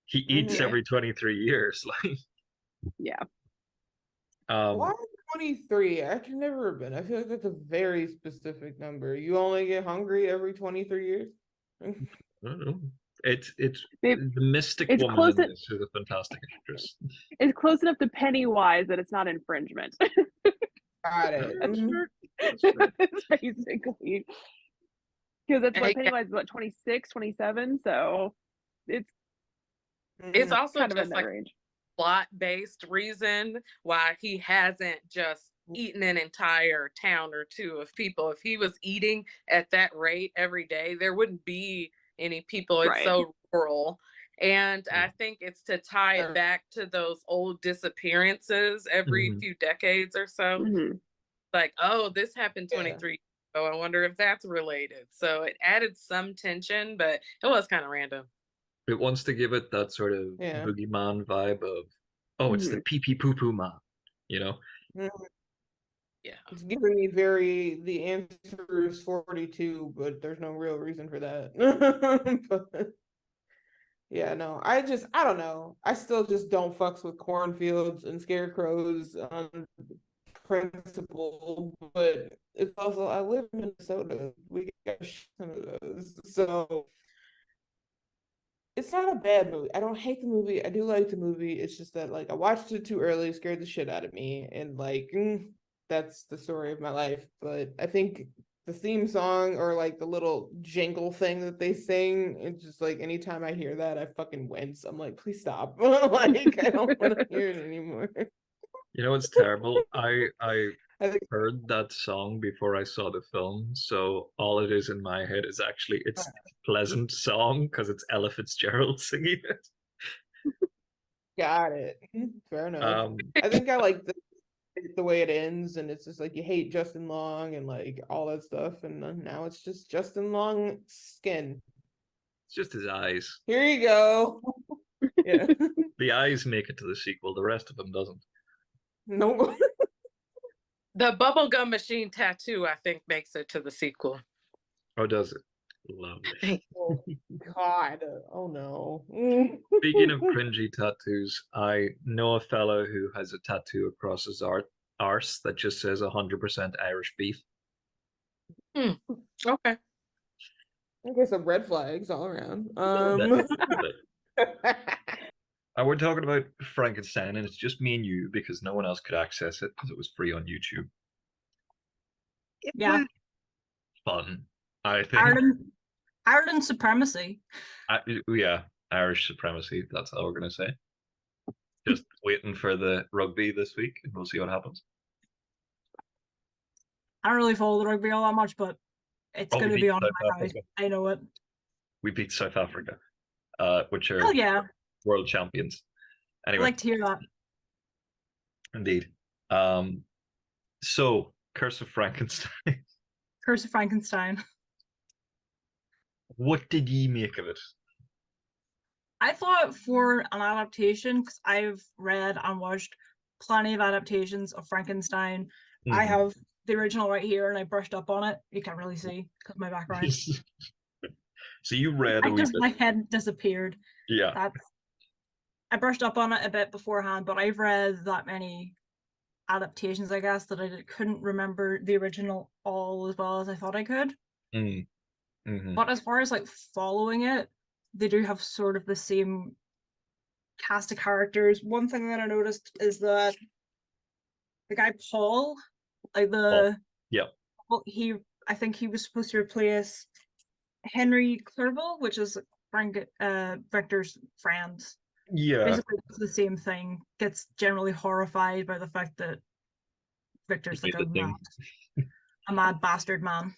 He eats every 23 years. Like, yeah. Why 23? I can never have been. I feel like that's a very specific number. You only get hungry every 23 years? I don't know. It's the mystic woman in this is a fantastic actress. It's close enough to Pennywise that it's not infringement. Got it. Basically. Because that's what Pennywise is, 26, 27, so it's also kind of just in that like range. Plot-based reason why he hasn't just eaten an entire town or two of people. If he was eating at that rate every day, there wouldn't be any people. It's so rural. And I think it's to tie it back to those old disappearances every few decades or so. Like, oh, this happened 23 years ago. I wonder if that's related. So it added some tension, but it was kind of random. It wants to give it that sort of boogeyman vibe of, oh, it's the pee pee poo poo man, Yeah. It's giving me the answer is 42, but there's no real reason for that. But, yeah, no, I don't know. I still just don't fucks with cornfields and scarecrows on principle, but it's also, I live in Minnesota. We got some of those. So it's not a bad movie. I don't hate the movie. I do like the movie. It's just that like I watched it too early, scared the shit out of me, and like that's the story of my life. But I think the theme song or like the little jingle thing that they sing, it's just like anytime I hear that, I fucking wince. I'm like, please stop. Like I don't want to hear it anymore. You know what's terrible? I heard that song before I saw the film, so all it is in my head is actually it's a pleasant song because it's Ella Fitzgerald singing it. Got it. Fair enough. I think I like the way it ends, and it's just like you hate Justin Long and like all that stuff, and now it's just Justin Long skin. It's just his eyes. Here you go. Yeah. The eyes make it to the sequel. The rest of them doesn't. No. The bubblegum machine tattoo, I think, makes it to the sequel. Oh, does it? Lovely. Oh, God. Oh, no. Speaking of cringy tattoos, I know a fellow who has a tattoo across his arse that just says 100% Irish beef. Okay. Okay, some red flags all around. We're talking about Frankenstein, and it's just me and you because no one else could access it because it was free on YouTube. It was fun, I think. Ireland supremacy. Yeah, Irish supremacy. That's all we're going to say. Just waiting for the rugby this week, and we'll see what happens. I don't really follow the rugby all that much, but it's going to be on my eyes. I know it. We beat South Africa, which are... Hell yeah. world champions. Anyway, I'd like to hear that. Indeed. So Curse of Frankenstein. Curse of Frankenstein. What did ye make of it? I thought for an adaptation, because I've read and watched plenty of adaptations of Frankenstein. I have the original right here, and I brushed up on it. You can't really see because my background. So you read a wee bit. My head disappeared. Yeah. I brushed up on it a bit beforehand, but I've read that many adaptations, I guess, that I couldn't remember the original all as well as I thought I could. But as far as like following it, they do have sort of the same cast of characters. One thing that I noticed is that the guy Paul, like well, I think he was supposed to replace Henry Clerval, which is Victor's friend. Yeah. Basically, it's the same thing. Gets generally horrified by the fact that Victor's like a mad bastard man.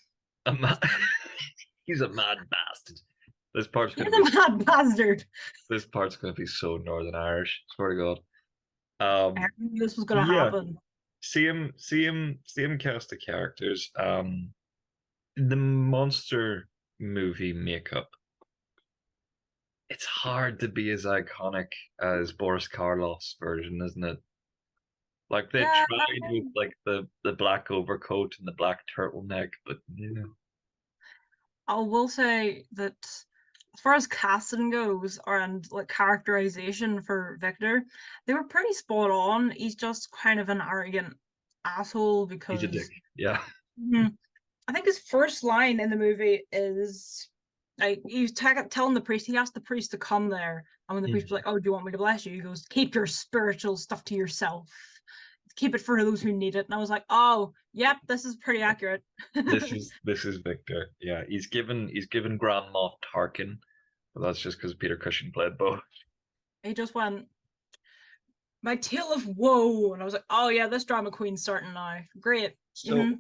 He's a mad bastard. This part's He's a mad bastard. This part's gonna be so Northern Irish. Swear to God. I knew this was gonna happen. Same cast of characters. The monster movie makeup. It's hard to be as iconic as Boris Karloff's version, isn't it? Like they tried with like the black overcoat and the black turtleneck, but yeah. I will say that as far as casting goes and like characterization for Victor, they were pretty spot on. He's just kind of an arrogant asshole because he's a dick. Yeah. I think his first line in the movie is like he's telling the priest, he asked the priest to come there, and when the priest was like, "Oh, do you want me to bless you?" He goes, "Keep your spiritual stuff to yourself. Keep it for those who need it." And I was like, "Oh, yep, this is pretty accurate." This is Victor. Yeah, he's given Grand Moff Tarkin, but that's just because Peter Cushing played both. He just went, "My tale of woe," and I was like, "Oh yeah, this drama queen's starting now. Great." So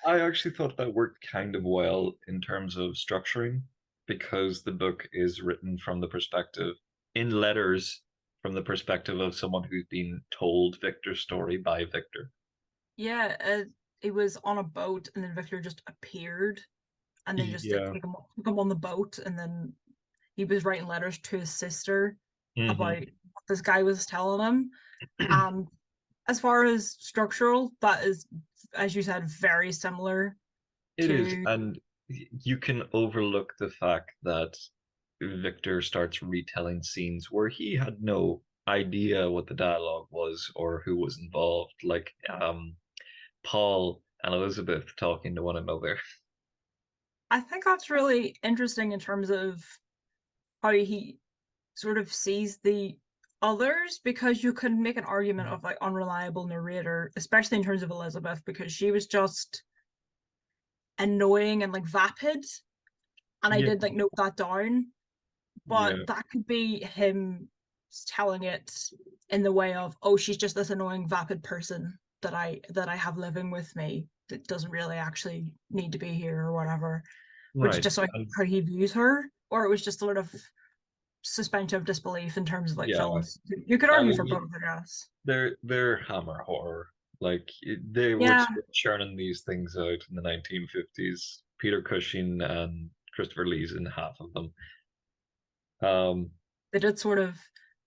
I actually thought that worked kind of well in terms of structuring, because the book is written from the perspective, in letters, from the perspective of someone who's been told Victor's story by Victor. Yeah, it was on a boat, and then Victor just appeared, and they just took him on the boat, and then he was writing letters to his sister about what this guy was telling him. As far as structural, that is, as you said, very similar. It is, and you can overlook the fact that Victor starts retelling scenes where he had no idea what the dialogue was or who was involved, like Paul and Elizabeth talking to one another. I think that's really interesting in terms of how he sort of sees the others, because you can make an argument of like unreliable narrator, especially in terms of Elizabeth, because she was just annoying and like vapid, and I did like note that down, but that could be him telling it in the way of, oh, she's just this annoying vapid person that I have living with me that doesn't really actually need to be here or whatever, which is just like how he views her. Or it was just sort of suspension of disbelief in terms of like films. You could argue for both, I guess. They're Hammer horror. Like they were churning these things out in the 1950s. Peter Cushing and Christopher Lee's in half of them. They did sort of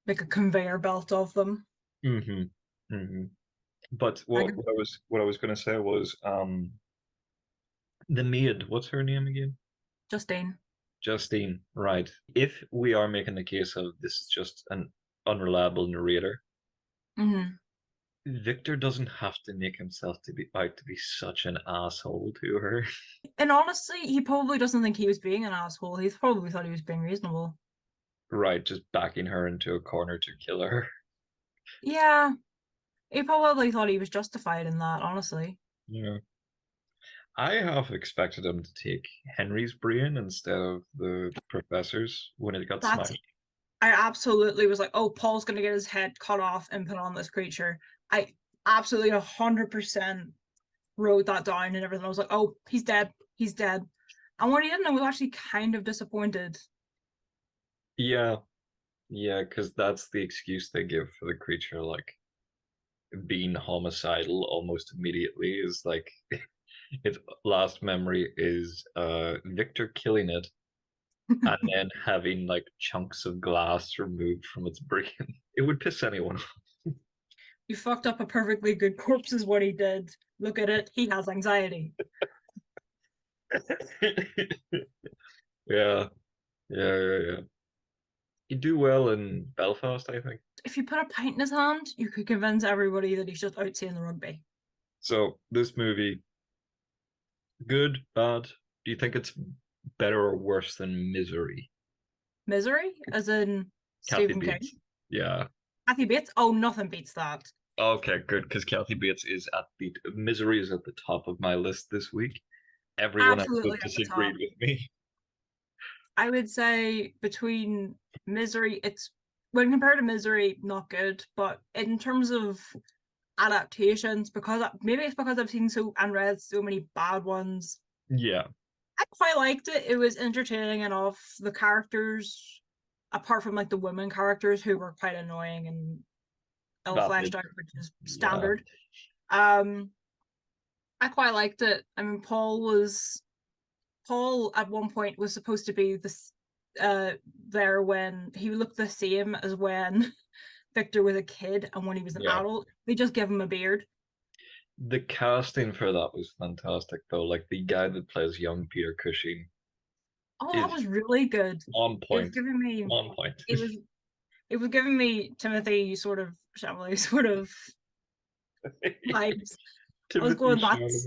make a conveyor belt of them. But what I was going to say was the maid. What's her name again? Justine, right. If we are making the case of this is just an unreliable narrator, Victor doesn't have to make himself out to be such an asshole to her. And honestly, he probably doesn't think he was being an asshole. He probably thought he was being reasonable. Right, just backing her into a corner to kill her. Yeah, he probably thought he was justified in that, honestly. Yeah. I half expected him to take Henry's brain instead of the professor's when it got smashed. I absolutely was like, oh, Paul's going to get his head cut off and put on this creature. I absolutely 100% wrote that down and everything. I was like, oh, he's dead. He's dead. And when he didn't, I was actually kind of disappointed. Yeah, because that's the excuse they give for the creature. Like, being homicidal almost immediately is like its last memory is Victor killing it and then having like chunks of glass removed from its brain. It would piss anyone off. You fucked up a perfectly good corpse is what he did. Look at it. He has anxiety. Yeah. He'd do well in Belfast, I think. If you put a pint in his hand, you could convince everybody that he's just out seeing the rugby. So this movie, good, bad? Do you think it's better or worse than Misery? Misery, as in Kathy Stephen King. Bates. Yeah. Kathy Bates? Oh, nothing beats that. Okay, good, because Kathy Bates is at the Misery is at the top of my list this week. Everyone Absolutely else has at the disagreed top. with me. I would say between Misery, it's when compared to Misery, not good. But in terms of adaptations, because maybe it's because I've seen and read so many bad ones. Yeah. I quite liked it. It was entertaining enough. The characters, apart from like the women characters who were quite annoying and ill fleshed out, which is standard. Yeah. I quite liked it. I mean, Paul at one point was supposed to be this there when he looked the same as when Victor was a kid and when he was an adult. They just give him a beard. The casting for that was fantastic, though. Like the guy that plays young Peter Cushing. Oh, that was really good. On point. It was giving me on point. It was giving me Timothy sort of Chalamet sort of vibes. I was going, that's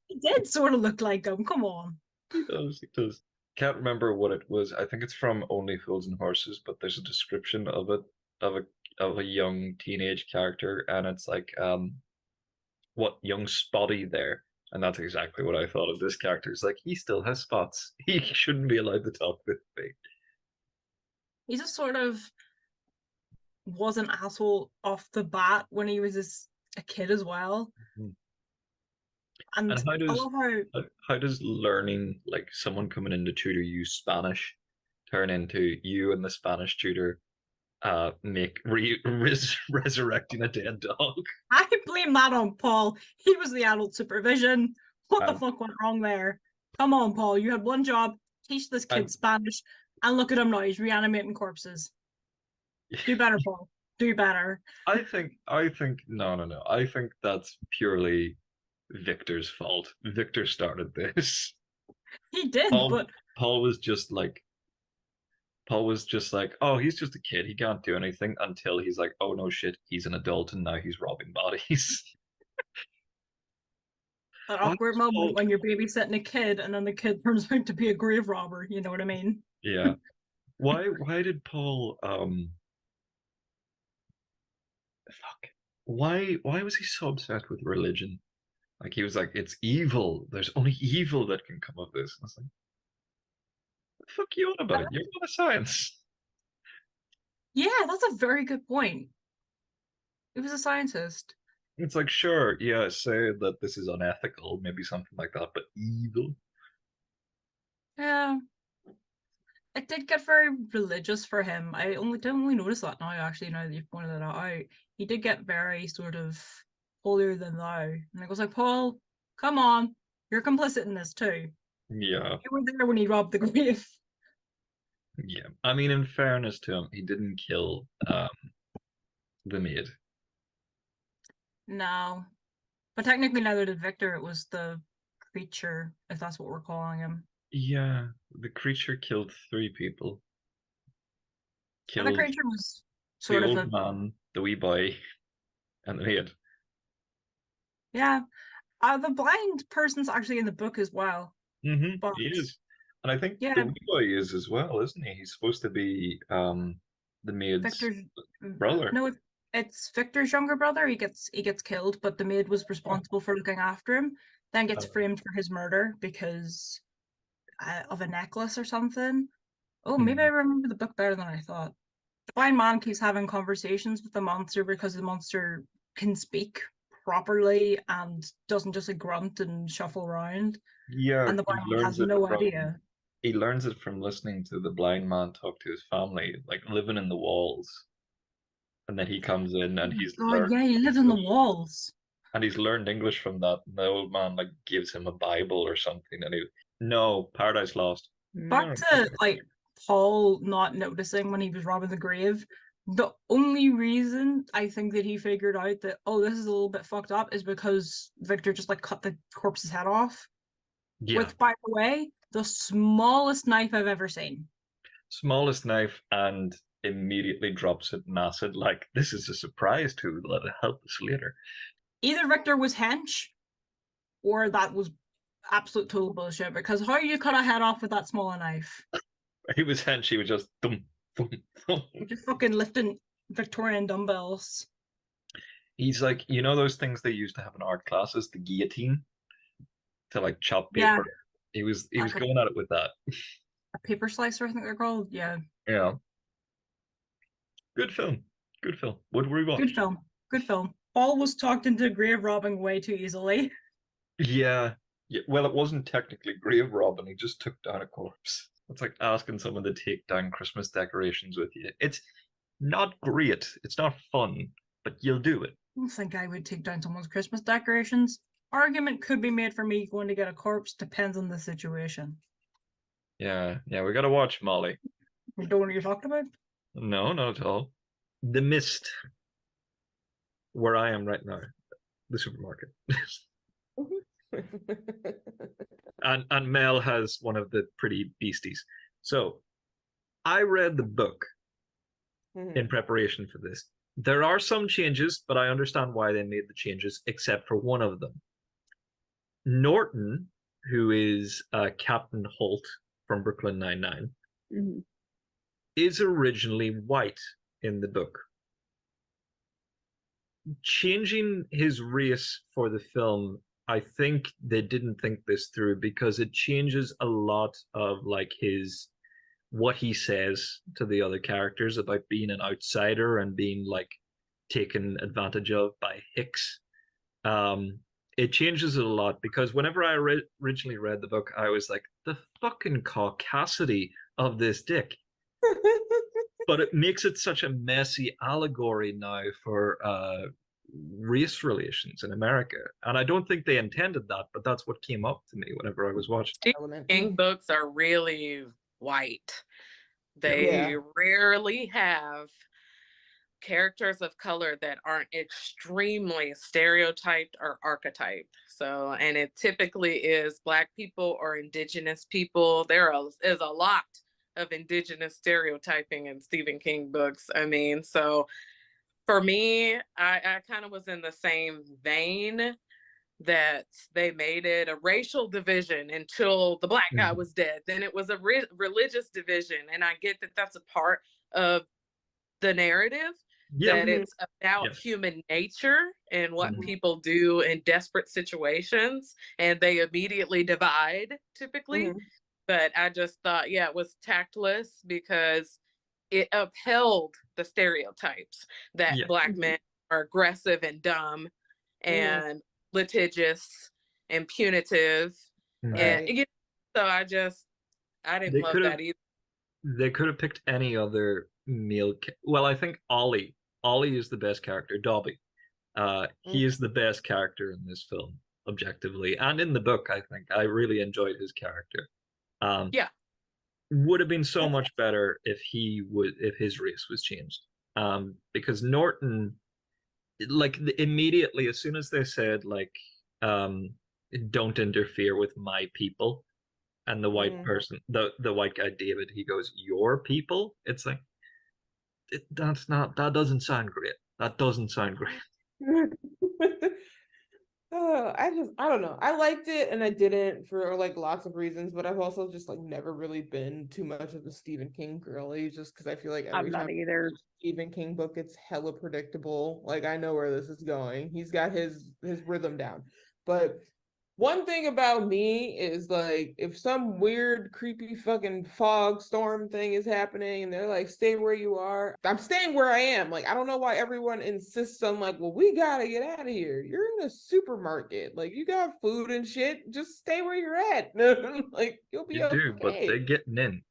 he did sort of look like him. Come on. He does. Can't remember what it was. I think it's from Only Fools and Horses, but there's a description of it of a young teenage character, and it's like what young Spotty there. And that's exactly what I thought of this character. It's like he still has spots. He shouldn't be allowed to talk this big. He just sort of was an asshole off the bat when he was a kid as well. Mm-hmm. And how does learning, like someone coming in to tutor you Spanish, turn into you and the Spanish tutor make resurrecting a dead dog? I blame that on Paul. He was the adult supervision. What the fuck went wrong there? Come on, Paul. You had one job. Teach this kid Spanish. And look at him now. He's reanimating corpses. Do better, Paul. Do better. I think no. I think that's purely Victor's fault. Victor started this. He did, but Paul was just like, oh, he's just a kid. He can't do anything until he's like, oh no shit, he's an adult and now he's robbing bodies. That awkward moment when you're babysitting a kid and then the kid turns out to be a grave robber. You know what I mean? Yeah. Why did Paul Why was he so obsessed with religion? Like he was like, it's evil. There's only evil that can come of this. And I was like, what the fuck are you on about? You're not a science. Yeah, that's a very good point. He was a scientist. It's like, sure, yeah, say that this is unethical, maybe something like that, but evil? Yeah. It did get very religious for him. I don't only notice that now, actually, now that you've pointed that out. He did get very sort of holier than thou. And I was like, Paul, come on, you're complicit in this too. Yeah. You were there when he robbed the grave. Yeah. I mean, in fairness to him, he didn't kill the maid. No. But technically neither did Victor. It was the creature, if that's what we're calling him. Yeah, the creature killed 3 people. And the creature was sort the of old man, the wee boy, and the maid. Yeah. The blind person's actually in the book as well. Mm-hmm. But he is. And I think the wee boy is as well, isn't he? He's supposed to be the maid's Victor's brother. No, it's Victor's younger brother. He gets killed, but the maid was responsible for looking after him, then gets framed for his murder because of a necklace or something. Oh, maybe I remember the book better than I thought. The blind man keeps having conversations with the monster because the monster can speak properly and doesn't just grunt and shuffle around. Yeah, and the blind man has no idea. He learns it from listening to the blind man talk to his family, like living in the walls. And then he comes in and Oh yeah, he lives in the walls. and he's learned English from that. And the old man like gives him a Bible or something, and he no Paradise Lost. Back to like Paul not noticing when he was robbing the grave. The only reason I think that he figured out that, oh, this is a little bit fucked up is because Victor just like cut the corpse's head off. Yeah, With, by the way, the smallest knife I've ever seen. smallest knife, and immediately drops it in acid. Like, this is a surprise to let it help us later. Either Victor was hench, or that was absolute total bullshit. Because how you cut a head off with that small a knife? He was hench. He was just thump, thump, thump. Just fucking lifting Victorian dumbbells. He's like, you know those things they used to have in art classes, the guillotine, to like chop paper. Yeah. He was going at it with that. A paper slicer, I think they're called. Yeah. Yeah. Good film. Good film. Would rewatch. Good film. Good film. Paul was talked into grave robbing way too easily. Yeah. Well, it wasn't technically grave robbing. He just took down a corpse. It's like asking someone to take down Christmas decorations with you. It's not great. It's not fun, but you'll do it. I don't think I would take down someone's Christmas decorations. Argument could be made for me going to get a corpse. Depends on the situation. Yeah. We gotta watch Molly. You don't know what you're talking about? No, not at all. The Mist. Where I am right now. The supermarket. And Mel has one of the pretty beasties. So I read the book in preparation for this. There are some changes, but I understand why they made the changes, except for one of them. Norton, who is Captain Holt from Brooklyn Nine-Nine, is originally white in the book. Changing his race for the film, I think they didn't think this through, because it changes a lot of like what he says to the other characters about being an outsider and being like taken advantage of by Hicks. It changes it a lot, because whenever I originally read the book, I was like, the fucking caucasity of this dick. But it makes it such a messy allegory now for race relations in America. And I don't think they intended that, but that's what came up to me whenever I was watching. Stephen King books are really white. They rarely have characters of color that aren't extremely stereotyped or archetyped. So, and it typically is Black people or Indigenous people. There is a lot of Indigenous stereotyping in Stephen King books. I mean, so for me, I kind of was in the same vein, that they made it a racial division until the Black guy was dead. Then it was a religious division. And I get that that's a part of the narrative, that it's about human nature and what people do in desperate situations, and they immediately divide typically. But I just thought, it was tactless, because it upheld the stereotypes that Black men are aggressive and dumb and litigious and punitive. And so I didn't love that either. They could have picked any other male. Well, I think Ollie is the best character. Dobby. He is the best character in this film, objectively. And in the book, I think. I really enjoyed his character. Would have been so much better if his race was changed. Because Norton, like, immediately, as soon as they said, like, don't interfere with my people, and the white person, the white guy David, he goes, your people? It's like, that doesn't sound great. That doesn't sound great. I don't know. I liked it and I didn't, for like lots of reasons, but I've also just like never really been too much of a Stephen King girly, just because I feel like every time either. Stephen King book, it's hella predictable. Like, I know where this is going. He's got his rhythm down. But one thing about me is, like, if some weird, creepy fucking fog storm thing is happening and they're like, stay where you are, I'm staying where I am. Like, I don't know why everyone insists on, like, well, we gotta get out of here. You're in a supermarket. Like, you got food and shit. Just stay where you're at. Like, you'll be okay. You do, but they're getting in.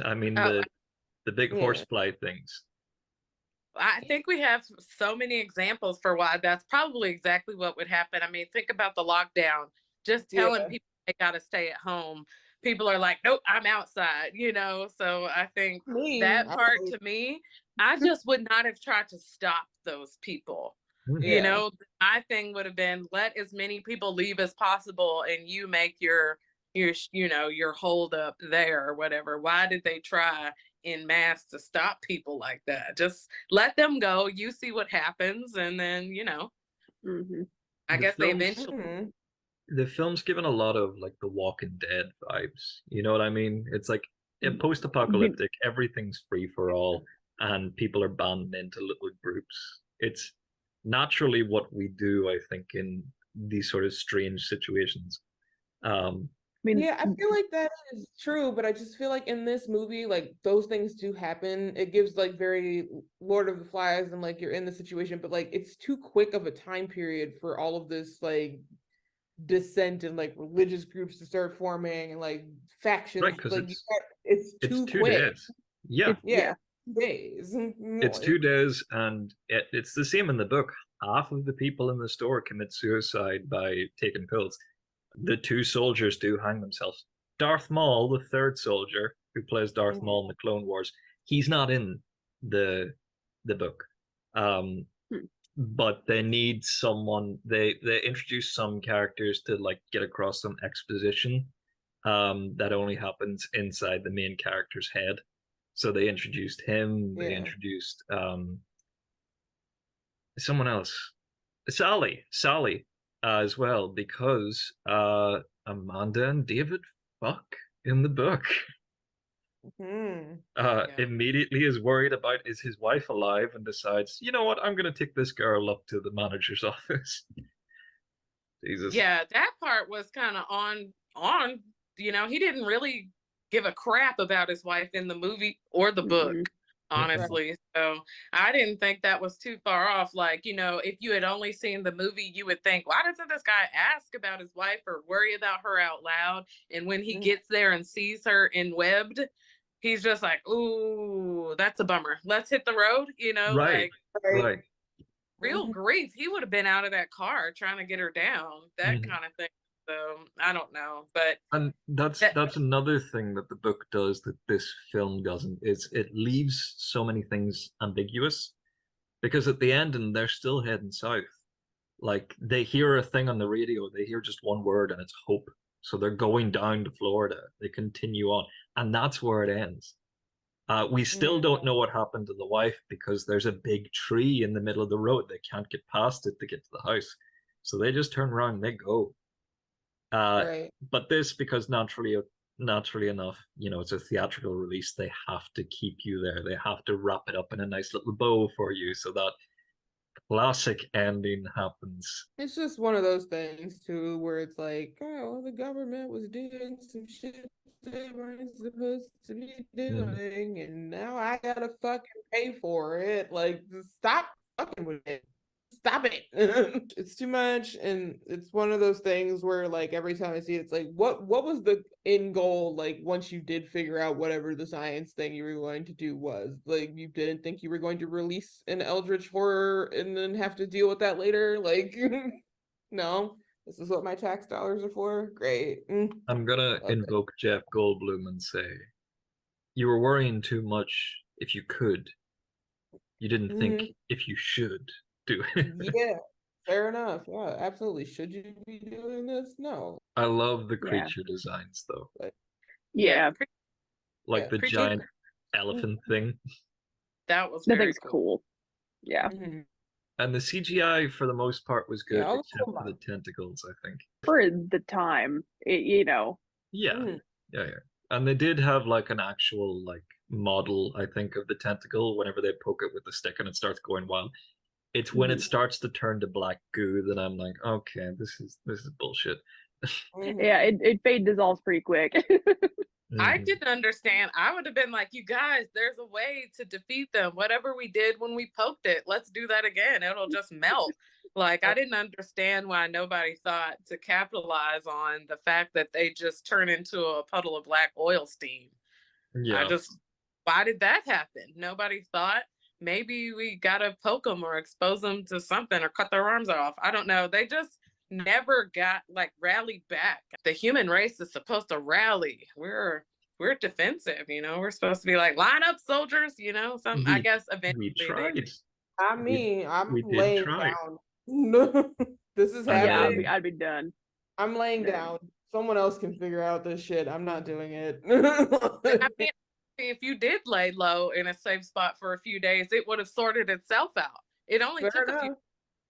I mean, the big horsefly things. I think we have so many examples for why that's probably exactly what would happen. I mean, think about the lockdown, just telling Yeah. people they got to stay at home. People are like, nope, I'm outside, you know? So I think that part to me, I just would not have tried to stop those people. Mhm. You know, my thing would have been let as many people leave as possible and you make your hold up there or whatever. Why did they try in mass to stop people like that? Just let them go. You see what happens, and then I The guess they films- eventually. The film's given a lot of like The Walking Dead vibes. You know what I mean? It's like post-apocalyptic, everything's free for all, and people are banded into little groups. It's naturally what we do, I think, in these sort of strange situations. Yeah, I feel like that is true, but I just feel like in this movie, like those things do happen. It gives like very Lord of the Flies and like you're in the situation, but like it's too quick of a time period for all of this like dissent and like religious groups to start forming and like factions. Right, because like it's too 2 quick. days. Yeah. Yeah, 2 days. It's 2 days, and it's the same in the book. Half of the people in the store commit suicide by taking pills. The 2 soldiers do hang themselves. Darth Maul, the 3rd soldier who plays Darth Maul in the Clone Wars, he's not in the book. But they need someone. They introduce some characters to like get across some exposition that only happens inside the main character's head. So they introduced him. They introduced someone else, Sally as well, because Amanda and David fuck in the book. Immediately is worried about is his wife alive and decides, you know what, I'm going to take this girl up to the manager's office. Jesus. Yeah, that part was kind of on, you know, he didn't really give a crap about his wife in the movie or the book, honestly. So I didn't think that was too far off. Like, you know, if you had only seen the movie, you would think, why doesn't this guy ask about his wife or worry about her out loud? And when he gets there and sees her in webbed, he's just like, ooh, that's a bummer. Let's hit the road, you know, right. Real grief. He would have been out of that car trying to get her down, that kind of thing. So I don't know, but and that's another thing that the book does that this film doesn't, is it leaves so many things ambiguous, because at the end and they're still heading south. Like they hear a thing on the radio, they hear just one word and it's hope. So they're going down to Florida. They continue on, and that's where it ends. We still don't know what happened to the wife because there's a big tree in the middle of the road. They can't get past it to get to the house. So they just turn around and they go. But this, because naturally enough, you know, it's a theatrical release, they have to keep you there. They have to wrap it up in a nice little bow for you so that classic ending happens. It's just one of those things too, where it's like, oh, well, the government was doing some shit they weren't supposed to be doing, and now I gotta fucking pay for it. Like, stop fucking with it. Stop it. It's too much, and it's one of those things where like every time I see it, it's like, what was the end goal? Like once you did figure out whatever the science thing you were going to do was, like you didn't think you were going to release an eldritch horror and then have to deal with that later? Like no, this is what my tax dollars are for. Great. I'm gonna invoke Jeff Goldblum and say, you were worrying too much if you could. You didn't think if you should do it. Yeah, fair enough. Yeah, absolutely. Should you be doing this? No. I love the creature designs though. Like the giant elephant thing. That was very cool. Yeah. And the CGI for the most part was good, except cool for the tentacles, I think. For the time, you know. Yeah. And they did have like an actual like model, I think, of the tentacle whenever they poke it with the stick and it starts going wild. It's when it starts to turn to black goo that I'm like, okay, this is bullshit. Yeah, it fade dissolves pretty quick. I didn't understand. I would have been like, you guys, there's a way to defeat them. Whatever we did when we poked it, let's do that again. It'll just melt. Like, I didn't understand why nobody thought to capitalize on the fact that they just turn into a puddle of black oil steam. Yeah. Why did that happen? Nobody thought. maybe we gotta poke them or expose them to something or cut their arms off. I don't know. They just never got like rallied back. The human race is supposed to rally. We're defensive, you know. We're supposed to be like, line up, soldiers, you know. Some, I guess, We eventually they tried. I mean, I'm We did laying try. down. This is I Yeah, happening. I'd be done. I'm laying Done. down. Someone else can figure out this shit. I'm not doing it. I mean, if you did lay low in a safe spot for a few days, it would have sorted itself out. It only Fair took a few. enough.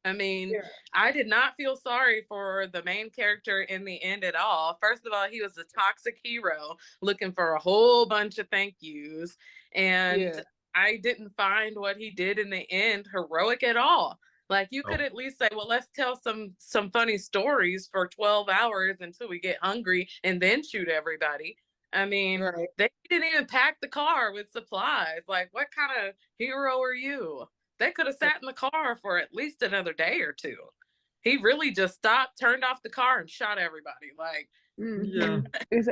I mean, Yeah. I did not feel sorry for the main character in the end at all. First of all, he was a toxic hero looking for a whole bunch of thank yous. And Yeah. I didn't find what he did in the end heroic at all. Like, you could Oh. at least say, well, let's tell some funny stories for 12 hours until we get hungry and then shoot everybody. I mean, Right. they didn't even pack the car with supplies. Like, what kind of hero are you? They could have sat in the car for at least another day or two. He really just stopped, turned off the car, and shot everybody. Like, Yeah.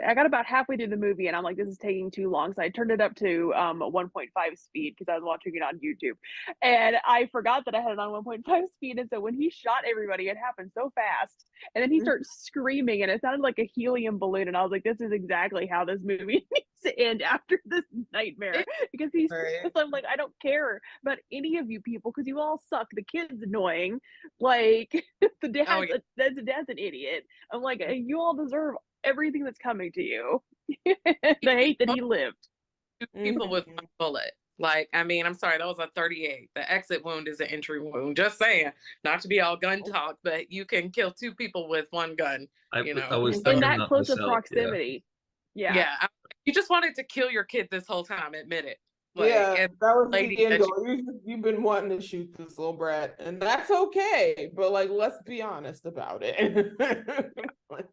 I got about halfway through the movie and I'm like, this is taking too long. So I turned it up to 1.5 speed because I was watching it on YouTube. And I forgot that I had it on 1.5 speed. And so when he shot everybody, it happened so fast. And then he starts screaming and it sounded like a helium balloon. And I was like, this is exactly how this movie needs to end after this nightmare. Because he's Right. I'm like, I don't care about any of you people because you all suck. The kid's annoying. Like the dad's Oh, yeah. the dad's an idiot. I'm like, you all deserve everything that's coming to you. The hate that he lived. Shoot people with one bullet. Like, I mean, I'm sorry, that was a 38. The exit wound is an entry wound. Just saying, not to be all gun talk, but you can kill 2 people with 1 gun. I You know. was In thinking In that close of myself, proximity. Yeah. You just wanted to kill your kid this whole time. Admit it. Like, Yeah, and that was lady the end that goal. You've been wanting to shoot this little brat, and that's okay. But like, let's be honest about it. Like,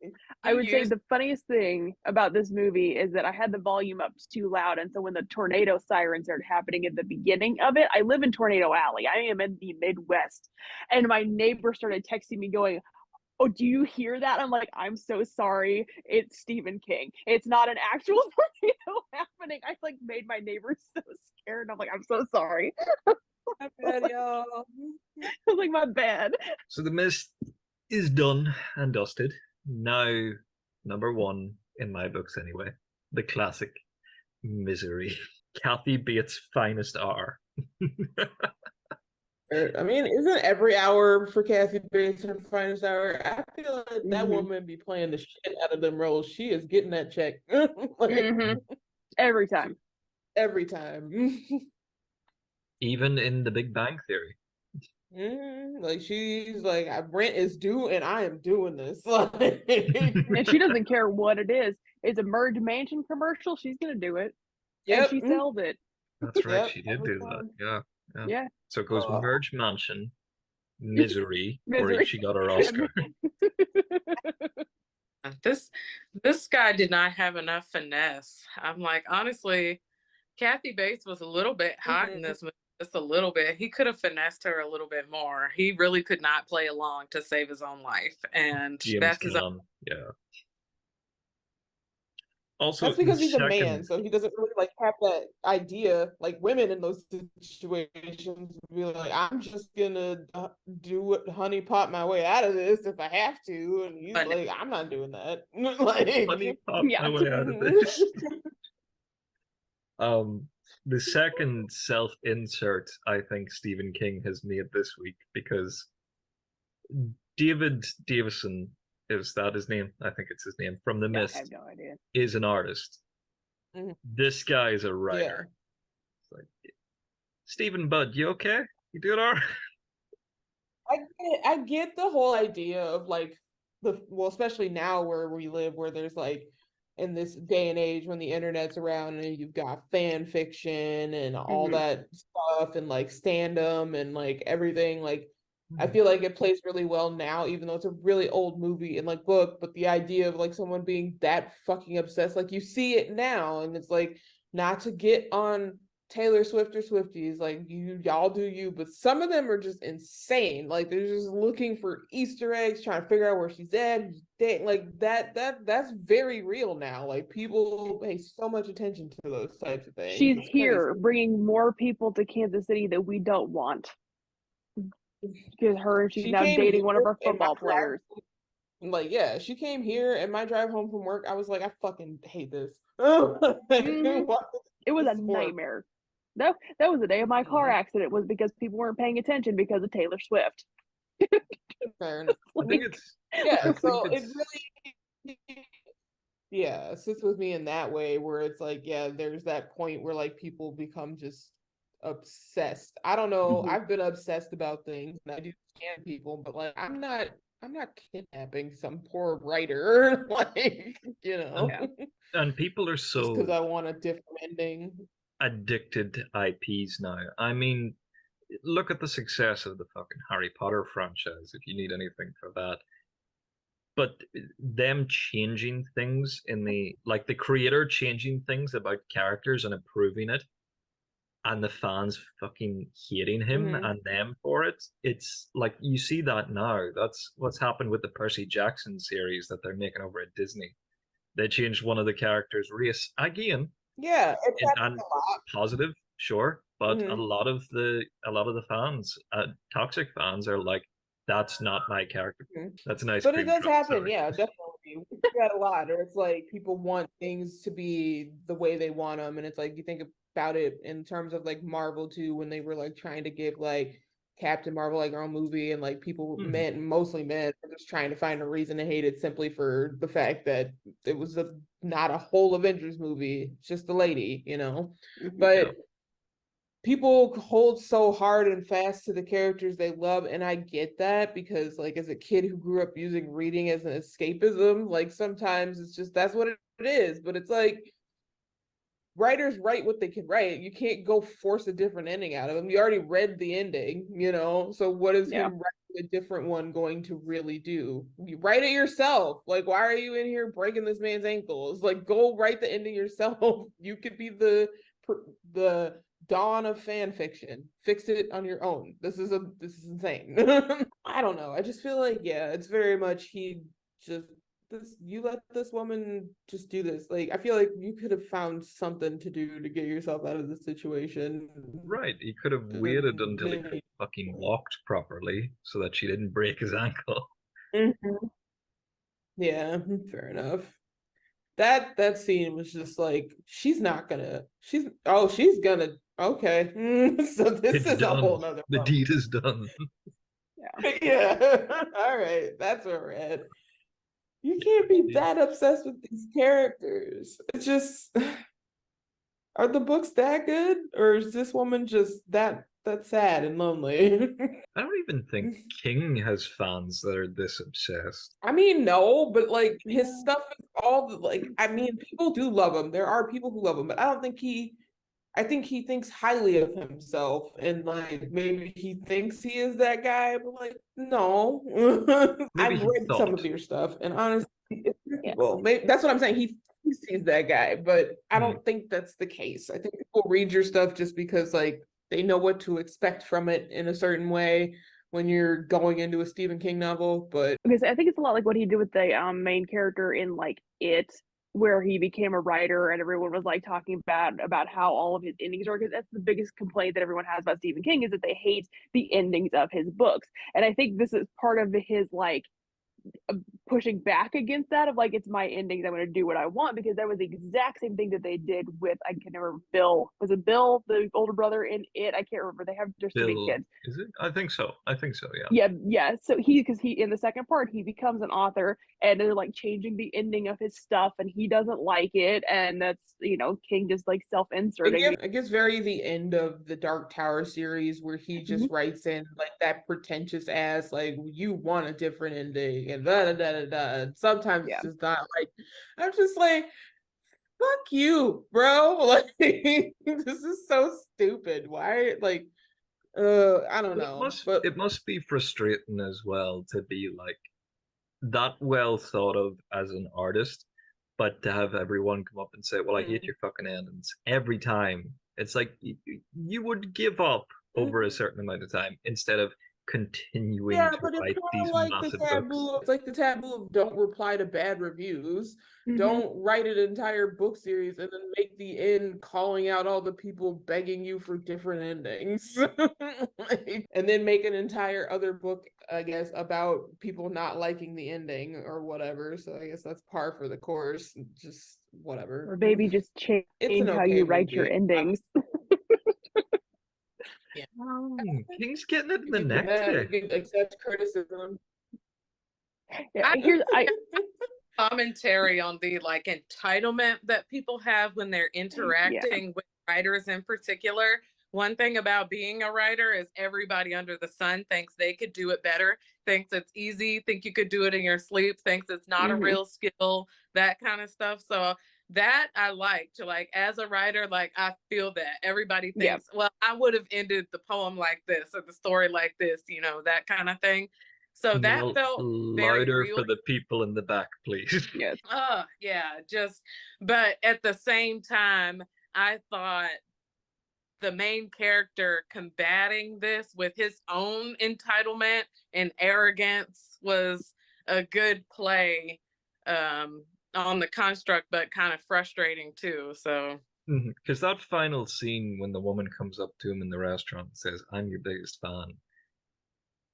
I would say used- the funniest thing about this movie is that I had the volume up too loud. And so when the tornado sirens started happening at the beginning of it, I live in Tornado Alley. I am in the Midwest. And my neighbor started texting me going, oh, do you hear that? I'm like, I'm so sorry. It's Stephen King. It's not an actual tornado happening. I like made my neighbor so scared. I'm like, I'm so sorry. my bad, y'all. I was like, my bad. So the mist is done and dusted. Now, number 1 in my books anyway, the classic Misery. Kathy Bates' finest hour. I mean, isn't every hour for Kathy Bates her finest hour? I feel like that Mhm. woman be playing the shit out of them roles. She is getting that check like, Every time. every time. Even in The Big Bang Theory. Like she's like, rent is due, and I am doing this. Like, And she doesn't care what it is. It's a Merge Mansion commercial. She's gonna do it. yep. And she sells it. That's right, Yep, she did every do that. time. Yeah. Yeah. So it goes Oh. Merge Mansion, Misery, where Misery. she got her Oscar. This guy did not have enough finesse. I'm like, honestly, Kathy Bates was a little bit hot in this movie, just a little bit. He could have finessed her a little bit more. He really could not play along to save his own life, and James that's his. Caan, yeah. Also, That's because he's a man, second- so he doesn't really like have that idea. Like women in those situations be like, I'm just gonna do what honey pot my way out of this if I have to, and he's But- like, I'm not doing that. Like, Honey pop Yeah. my way out of this. The second self-insert I think Stephen King has made this week, because David Davison, is that his name? I think it's his name, from The I Mist, have no idea. is an artist. Mhm. This guy is a writer. It's like, Stephen Budd, you okay? You doing all right? I get the whole idea of like well, especially now where we live, where there's like in this day and age when the internet's around and you've got fan fiction and all that stuff and like stand-em and like everything, like I feel like it plays really well now, even though it's a really old movie and like book, but the idea of like someone being that fucking obsessed, like you see it now, and it's like not to get on Taylor Swift or Swifties, like y'all do you, but some of them are just insane. Like they're just looking for Easter eggs, trying to figure out where she's at. Like that's very real now. Like people pay so much attention to those types of things. She's It's here, crazy. bringing more people to Kansas City that we don't want. Because she's now dating one of our football players. Like, yeah, she came here, and my drive home from work, I was like, I fucking hate this. It was a nightmare. That was the day of my car accident, was because people weren't paying attention because of Taylor Swift. Fair enough. I think it's so it really, yeah, sits with me in that way, where it's like, yeah, there's that point where like people become just obsessed. I don't know. I've been obsessed about things, and I do scan people, but like I'm not kidnapping some poor writer, like, you know. And people are so just because I want a different ending. Addicted to IPs now. I mean, look at the success of the fucking Harry Potter franchise, if you need anything for that. But them changing things in the creator changing things about characters and improving it, and the fans fucking hating him and them for it. It's like, you see that now. That's what's happened with the Percy Jackson series that they're making over at Disney. They changed one of the characters' race again. Yeah, and positive, sure, but a lot of the fans, toxic fans, are like, that's not my character. That's a nice. But it does happen, yeah, definitely. We got a lot, or it's like people want things to be the way they want them, and it's like, you think about it in terms of like Marvel too, when they were like trying to give like Captain Marvel like her own movie, and like people, mostly men, are just trying to find a reason to hate it simply for the fact that it was not a whole Avengers movie, just the lady, you know. But people hold so hard and fast to the characters they love, and I get that, because like as a kid who grew up using reading as an escapism, like sometimes it's just, that's what it is. But it's like, writers write what they can write. You can't go force a different ending out of them. You already read the ending, you know, so what is him writing a different one going to really do? You write it yourself. Like, why are you in here breaking this man's ankles? Like, go write the ending yourself. You could be the dawn of fan fiction. Fix it on your own. This is insane. I don't know. I just feel like, yeah, it's very much you let this woman just do this. Like, I feel like you could have found something to do to get yourself out of the situation. Right. He could have waited until he fucking walked properly so that she didn't break his ankle. Yeah, fair enough. That scene was just like, she's gonna, okay. So this is done. A whole nother the deed is done. Yeah. All right, that's where we're at. You can't be that obsessed with these characters. It's just, are the books that good, or is this woman just that sad and lonely? I don't even think King has fans that are this obsessed. I mean, no, but like his stuff is all like, I mean, people do love him. There are people who love him, but I think he thinks highly of himself, and like maybe he thinks he is that guy, but like, no. I've read some of your stuff, and honestly, maybe that's what I'm saying. He sees that guy, but I don't think that's the case. I think people read your stuff just because like they know what to expect from it in a certain way when you're going into a Stephen King novel. But okay, so I think it's a lot like what he did with the main character in like It, where he became a writer and everyone was like talking about how all of his endings are, because that's the biggest complaint that everyone has about Stephen King, is that they hate the endings of his books. And I think this is part of his like pushing back against that, of like, it's my endings, I'm going to do what I want, because that was the exact same thing that they did with, I can never, Bill, was it Bill, the older brother in It? I can't remember. They have just too many kids. Is it? I think so, yeah. So because he in the second part, he becomes an author, and they're like changing the ending of his stuff, and he doesn't like it, and that's, you know, King just like self-inserting. I guess very the end of the Dark Tower series, where he just writes in like that pretentious ass, like, you want a different ending, and da da da da. Sometimes it's just not like, I'm just like, fuck you, bro. Like, this is so stupid. Why, like, I don't know. It must be frustrating as well to be like that well thought of as an artist, but to have everyone come up and say, well, I hate your fucking endings every time. It's like you would give up over a certain amount of time instead of continuing Yeah, to but it's write kind these of like the massive taboo. books. It's like the taboo of don't reply to bad reviews. Mhm. Don't write an entire book series and then make the end calling out all the people begging you for different endings. And then make an entire other book, I guess, about people not liking the ending or whatever. So I guess that's par for the course. Just whatever. Or maybe just change It's an how okay you write your movie. endings. King's getting it in You the can do neck that, today. you can accept criticism. Yeah, I- here's I Commentary on the like entitlement that people have when they're interacting with writers in particular. One thing about being a writer is everybody under the sun thinks they could do it better, thinks it's easy, think you could do it in your sleep, thinks it's not a Mhm. real skill, that kind of stuff. So that I like to, like, as a writer, like I feel that everybody Yeah. thinks, well, I would have ended the poem like this or the story like this, that kind of thing. So that Well, felt very louder real. for the people in the back, please. yes. Yeah, but at the same time, I thought the main character combating this with his own entitlement and arrogance was a good play on the construct, but kind of frustrating too. So Because that final scene when the woman comes up to him in the restaurant and says, "I'm your biggest fan,"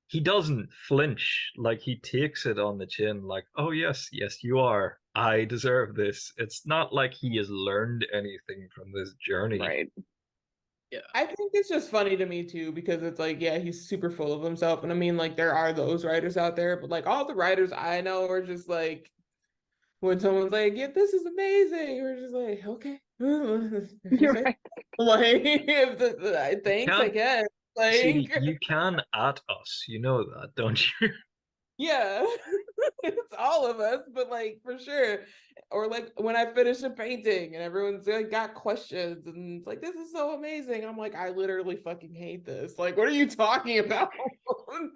he doesn't flinch. Like, he takes it on the chin, like, "Oh yes, yes, you are. I deserve this." It's not like he has learned anything from this journey. Right. yeah, I think it's just funny to me too, because it's like, yeah, he's super full of himself. And I mean, like, there are those writers out there, but like all the writers I know are just like, when someone's like, yeah, this is amazing, we're just like, okay. You're right. Like, thanks, I can't- guess. See, Like, you can at us, you know that, don't you? yeah, it's all of us, but like for sure. Or like when I finish a painting and everyone's like got questions and it's like, this is so amazing. I'm like, I literally fucking hate this. Like, what are you talking about?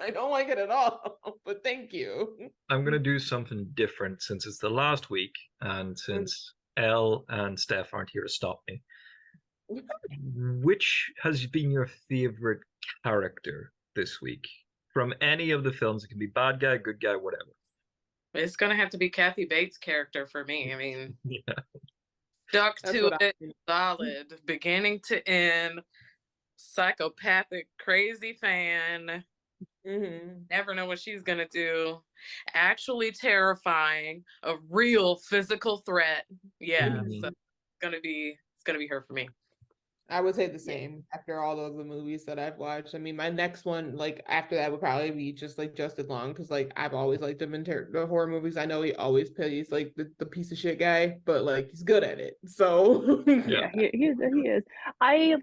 I don't like it at all. But thank you. I'm gonna do something different since it's the last week and since Elle and Steph aren't here to stop me. Which has been your favorite character this week from any of the films? It can be bad guy, good guy, whatever. it's gonna have to be Kathy Bates' character for me. I mean, Yeah. stuck That's to what I it, solid, beginning to end, psychopathic, crazy fan. Mhm. Never know what she's gonna do. Actually terrifying, a real physical threat. Yeah, so it's gonna be her for me. I would say the same after all of the movies that I've watched. I mean, my next one, like after that, would probably be just like Justin Long, because like I've always liked him in the horror movies. I know he always plays like the piece of shit guy, but like he's good at it. So Yeah, he is. I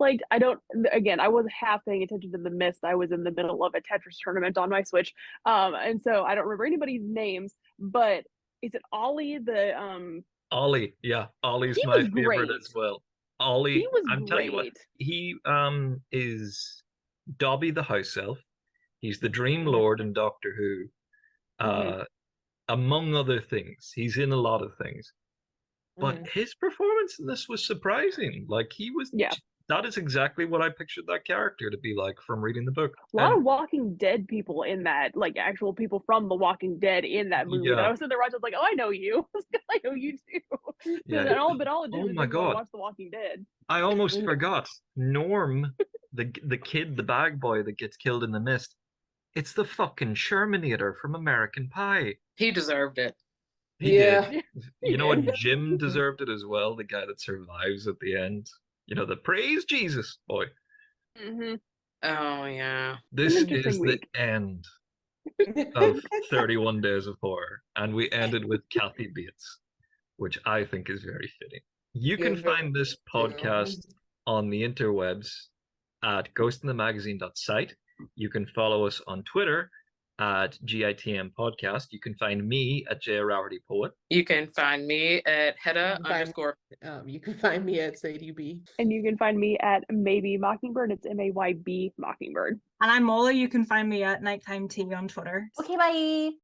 was half paying attention to the mist. I was in the middle of a Tetris tournament on my Switch. And so I don't remember anybody's names, but is it Ollie Ollie, yeah, Ollie's He my was favorite great. as well. Ollie, He was I'm telling you what, great. he is Dobby the house elf. He's the Dream Lord in Doctor Who. Among other things, he's in a lot of things. But his performance in this was surprising. Like, he was, Yeah. that is exactly what I pictured that character to be like from reading the book. A lot of Walking Dead people in that, like actual people from The Walking Dead in that movie. Yeah. And I was sitting there watching, I was like, oh, I know you. I know you too. Yeah. But all it did Oh was my make me wanna God. watch The Walking Dead. I almost forgot. Norm, the kid, the bag boy that gets killed in the mist. It's the fucking Shermanator from American Pie. He deserved it. He Yeah. did. You know what? Jim deserved it as well. The guy that survives at the end. You know, the praise Jesus boy. Mm-hmm. Oh yeah. This An is interesting the week. end of 31 Days of Horror, and we ended with Kathy Bates, which I think is very fitting. You can Yeah, find this podcast on the interwebs at ghostinthemagazine.site. You can follow us on Twitter at GITM Podcast. You can find me at J. Rowdy Poet. You can find me at Hedda _ you can find me at Sadie B. And you can find me at Maybe Mockingbird. It's MAYB Mockingbird. And I'm Molly. You can find me at Nighttime Tea on Twitter. Okay, bye.